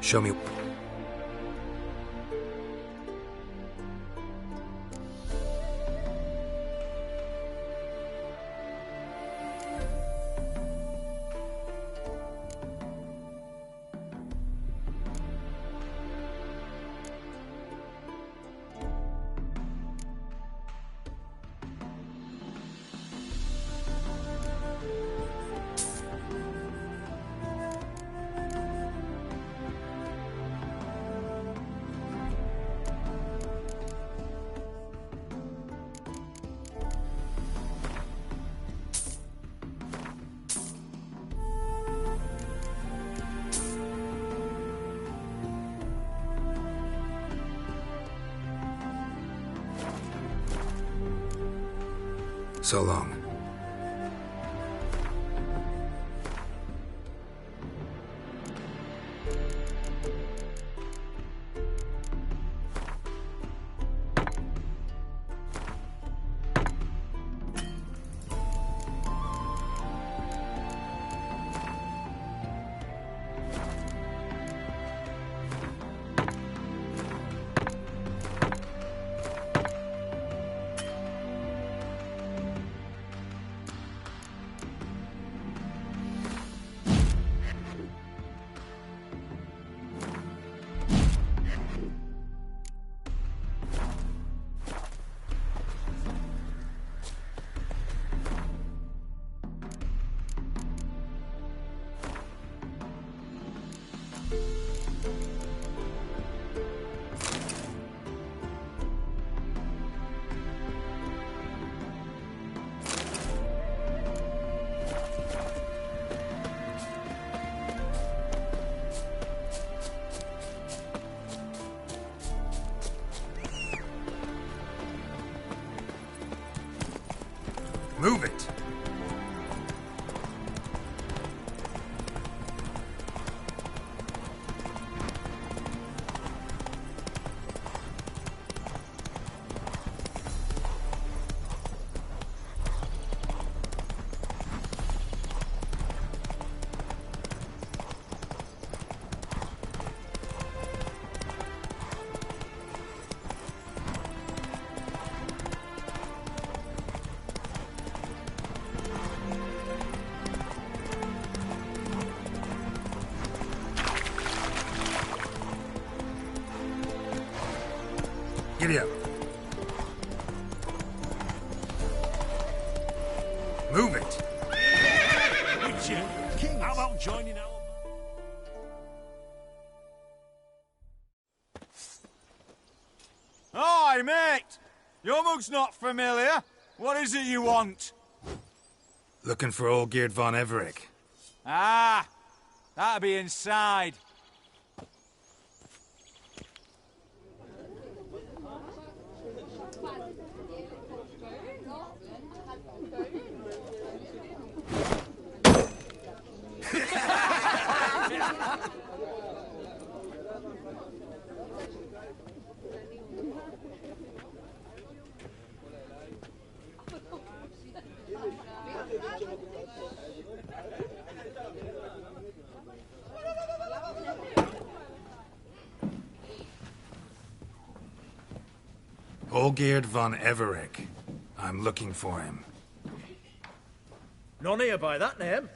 Show me... So long. Move it! Giddy up. Move it. Richard, how about joining our... Hi, mate! Your mug's not familiar. What is it you want? Looking for Olgierd von Everec. Ah! That'll be inside. Olgierd von Everec. I'm looking for him. None here by that name.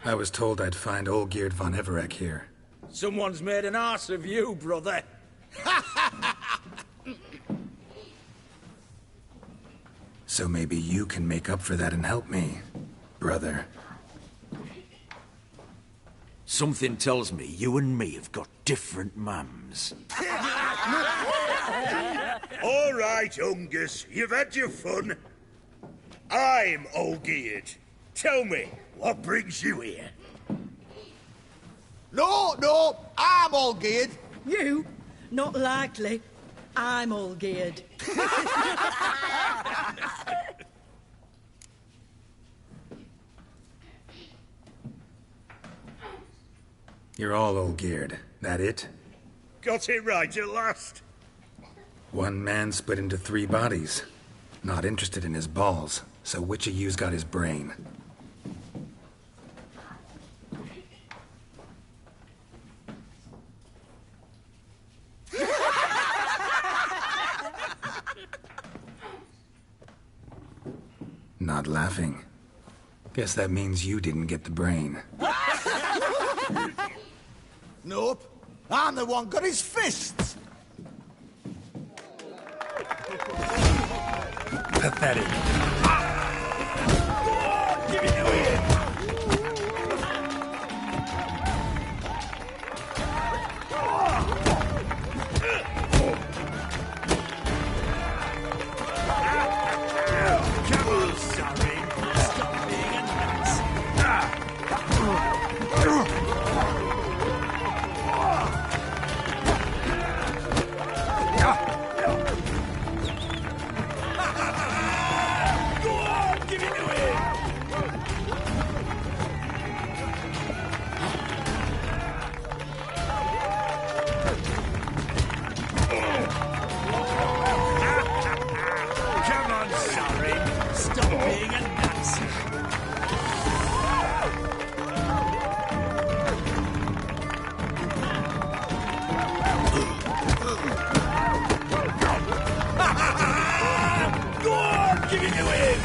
I was told I'd find Olgierd von Everec here. Someone's made an arse of you, brother. So maybe you can make up for that and help me, brother. Something tells me you and me have got different mums. All right, Ungus, you've had your fun. I'm Olgierd. Tell me, what brings you here? No, I'm Olgierd. You? Not likely. I'm Olgierd. You're all Olgierd. That it? Got it right at last. One man split into 3 bodies. Not interested in his balls, so which of you's got his brain? Guess that means you didn't get the brain. Nope. I'm the one got his fists. Pathetic. Give it to him! Come on, sorry. Stop being a nuts. Go on, give it to him! Come on, sorry. Stop being a Nazi. Go on, give it to him!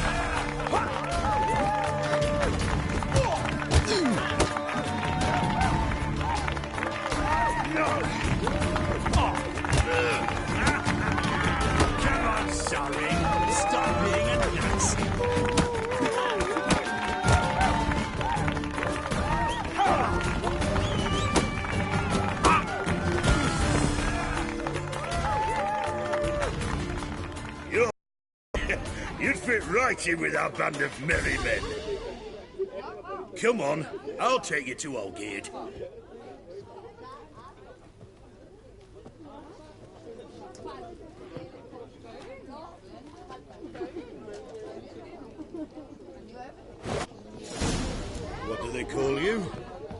Come on, sorry. Stop being a Nazi. You'd fit right in with our band of merry men. Come on, I'll take you to Olgierd. What do they call you?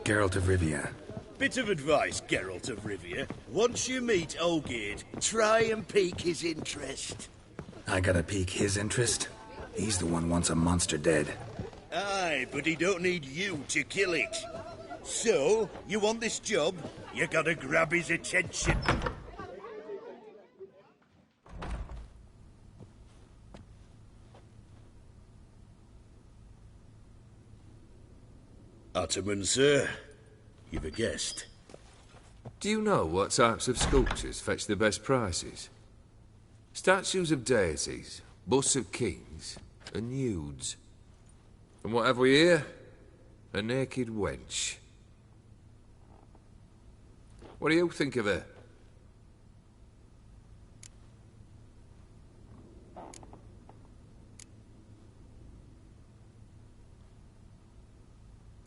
Geralt of Rivia. Bit of advice, Geralt of Rivia. Once you meet Olgierd, try and pique his interest. I gotta pique his interest? He's the one wants a monster dead. Aye, but he don't need you to kill it. So, you want this job? You gotta grab his attention. Ottoman, sir. You've a guest. Do you know what types of sculptures fetch the best prices? Statues of deities, busts of kings, and nudes. And what have we here? A naked wench. What do you think of her?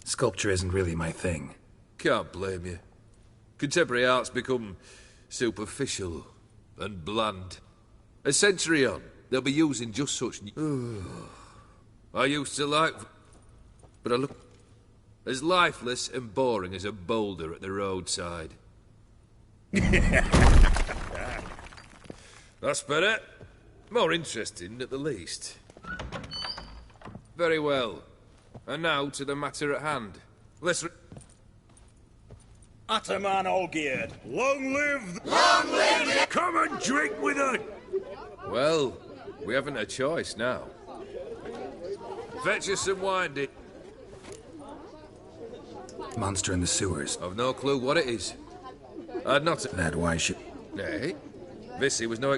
Sculpture isn't really my thing. Can't blame you. Contemporary art's become superficial and bland. A century on, they'll be using just such... I used to like... But I look as lifeless and boring as a boulder at the roadside. That's better. More interesting, at the least. Very well. And now to the matter at hand. Let's... Ataman Olgierd, long live... Long live... Come and drink with us! Well, we haven't a choice now. Fetch us some wine, Dick. Monster in the sewers. I've no clue what it is. I'd not... That why she... Nay. Vissy was no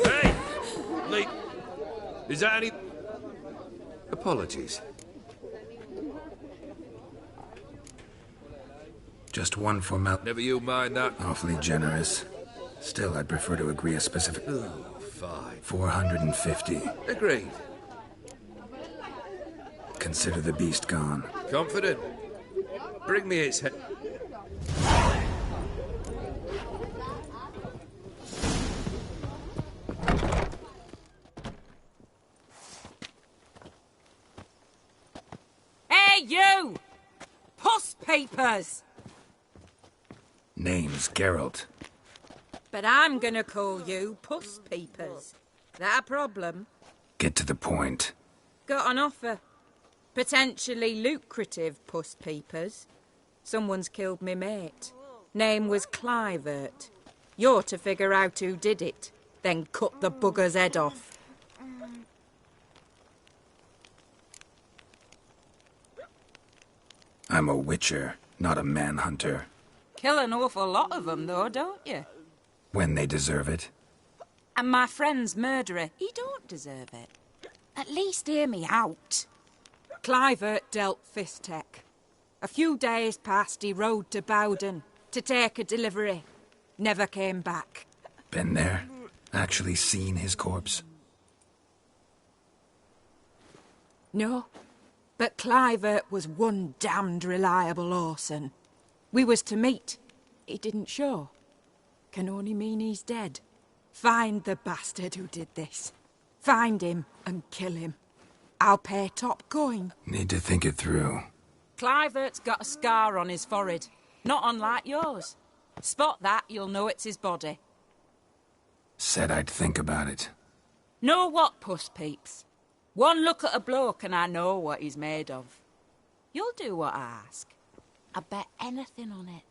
Hey! Lee! Is that any... Apologies. Just one formality. Never you mind that. Awfully generous. Still, I'd prefer to agree a specific... Oh, fine. 450. Agreed. Consider the beast gone. Confident. Bring me its head. Hey, you! Puss papers! Name's Geralt. But I'm gonna call you Puss Peepers. That a problem? Get to the point. Got an offer. Potentially lucrative Puss Peepers. Someone's killed me mate. Name was Clivert. You're to figure out who did it, then cut the bugger's head off. I'm a witcher, not a manhunter. Kill an awful lot of them, though, don't you? When they deserve it. And my friend's murderer, he don't deserve it. At least hear me out. Clivert dealt Fistech. A few days past, he rode to Bowden to take a delivery. Never came back. Been there? Actually seen his corpse? No, but Clivert was one damned reliable horseman. We was to meet. He didn't show. Can only mean he's dead. Find the bastard who did this. Find him and kill him. I'll pay top coin. Need to think it through. Clivert's got a scar on his forehead, not unlike yours. Spot that, you'll know it's his body. Said I'd think about it. Know what, puss peeps? One look at a bloke and I know what he's made of. You'll do what I ask. I bet anything on it.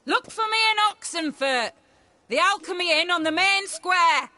Look for me in Oxenfurt! The Alchemy Inn on the main square!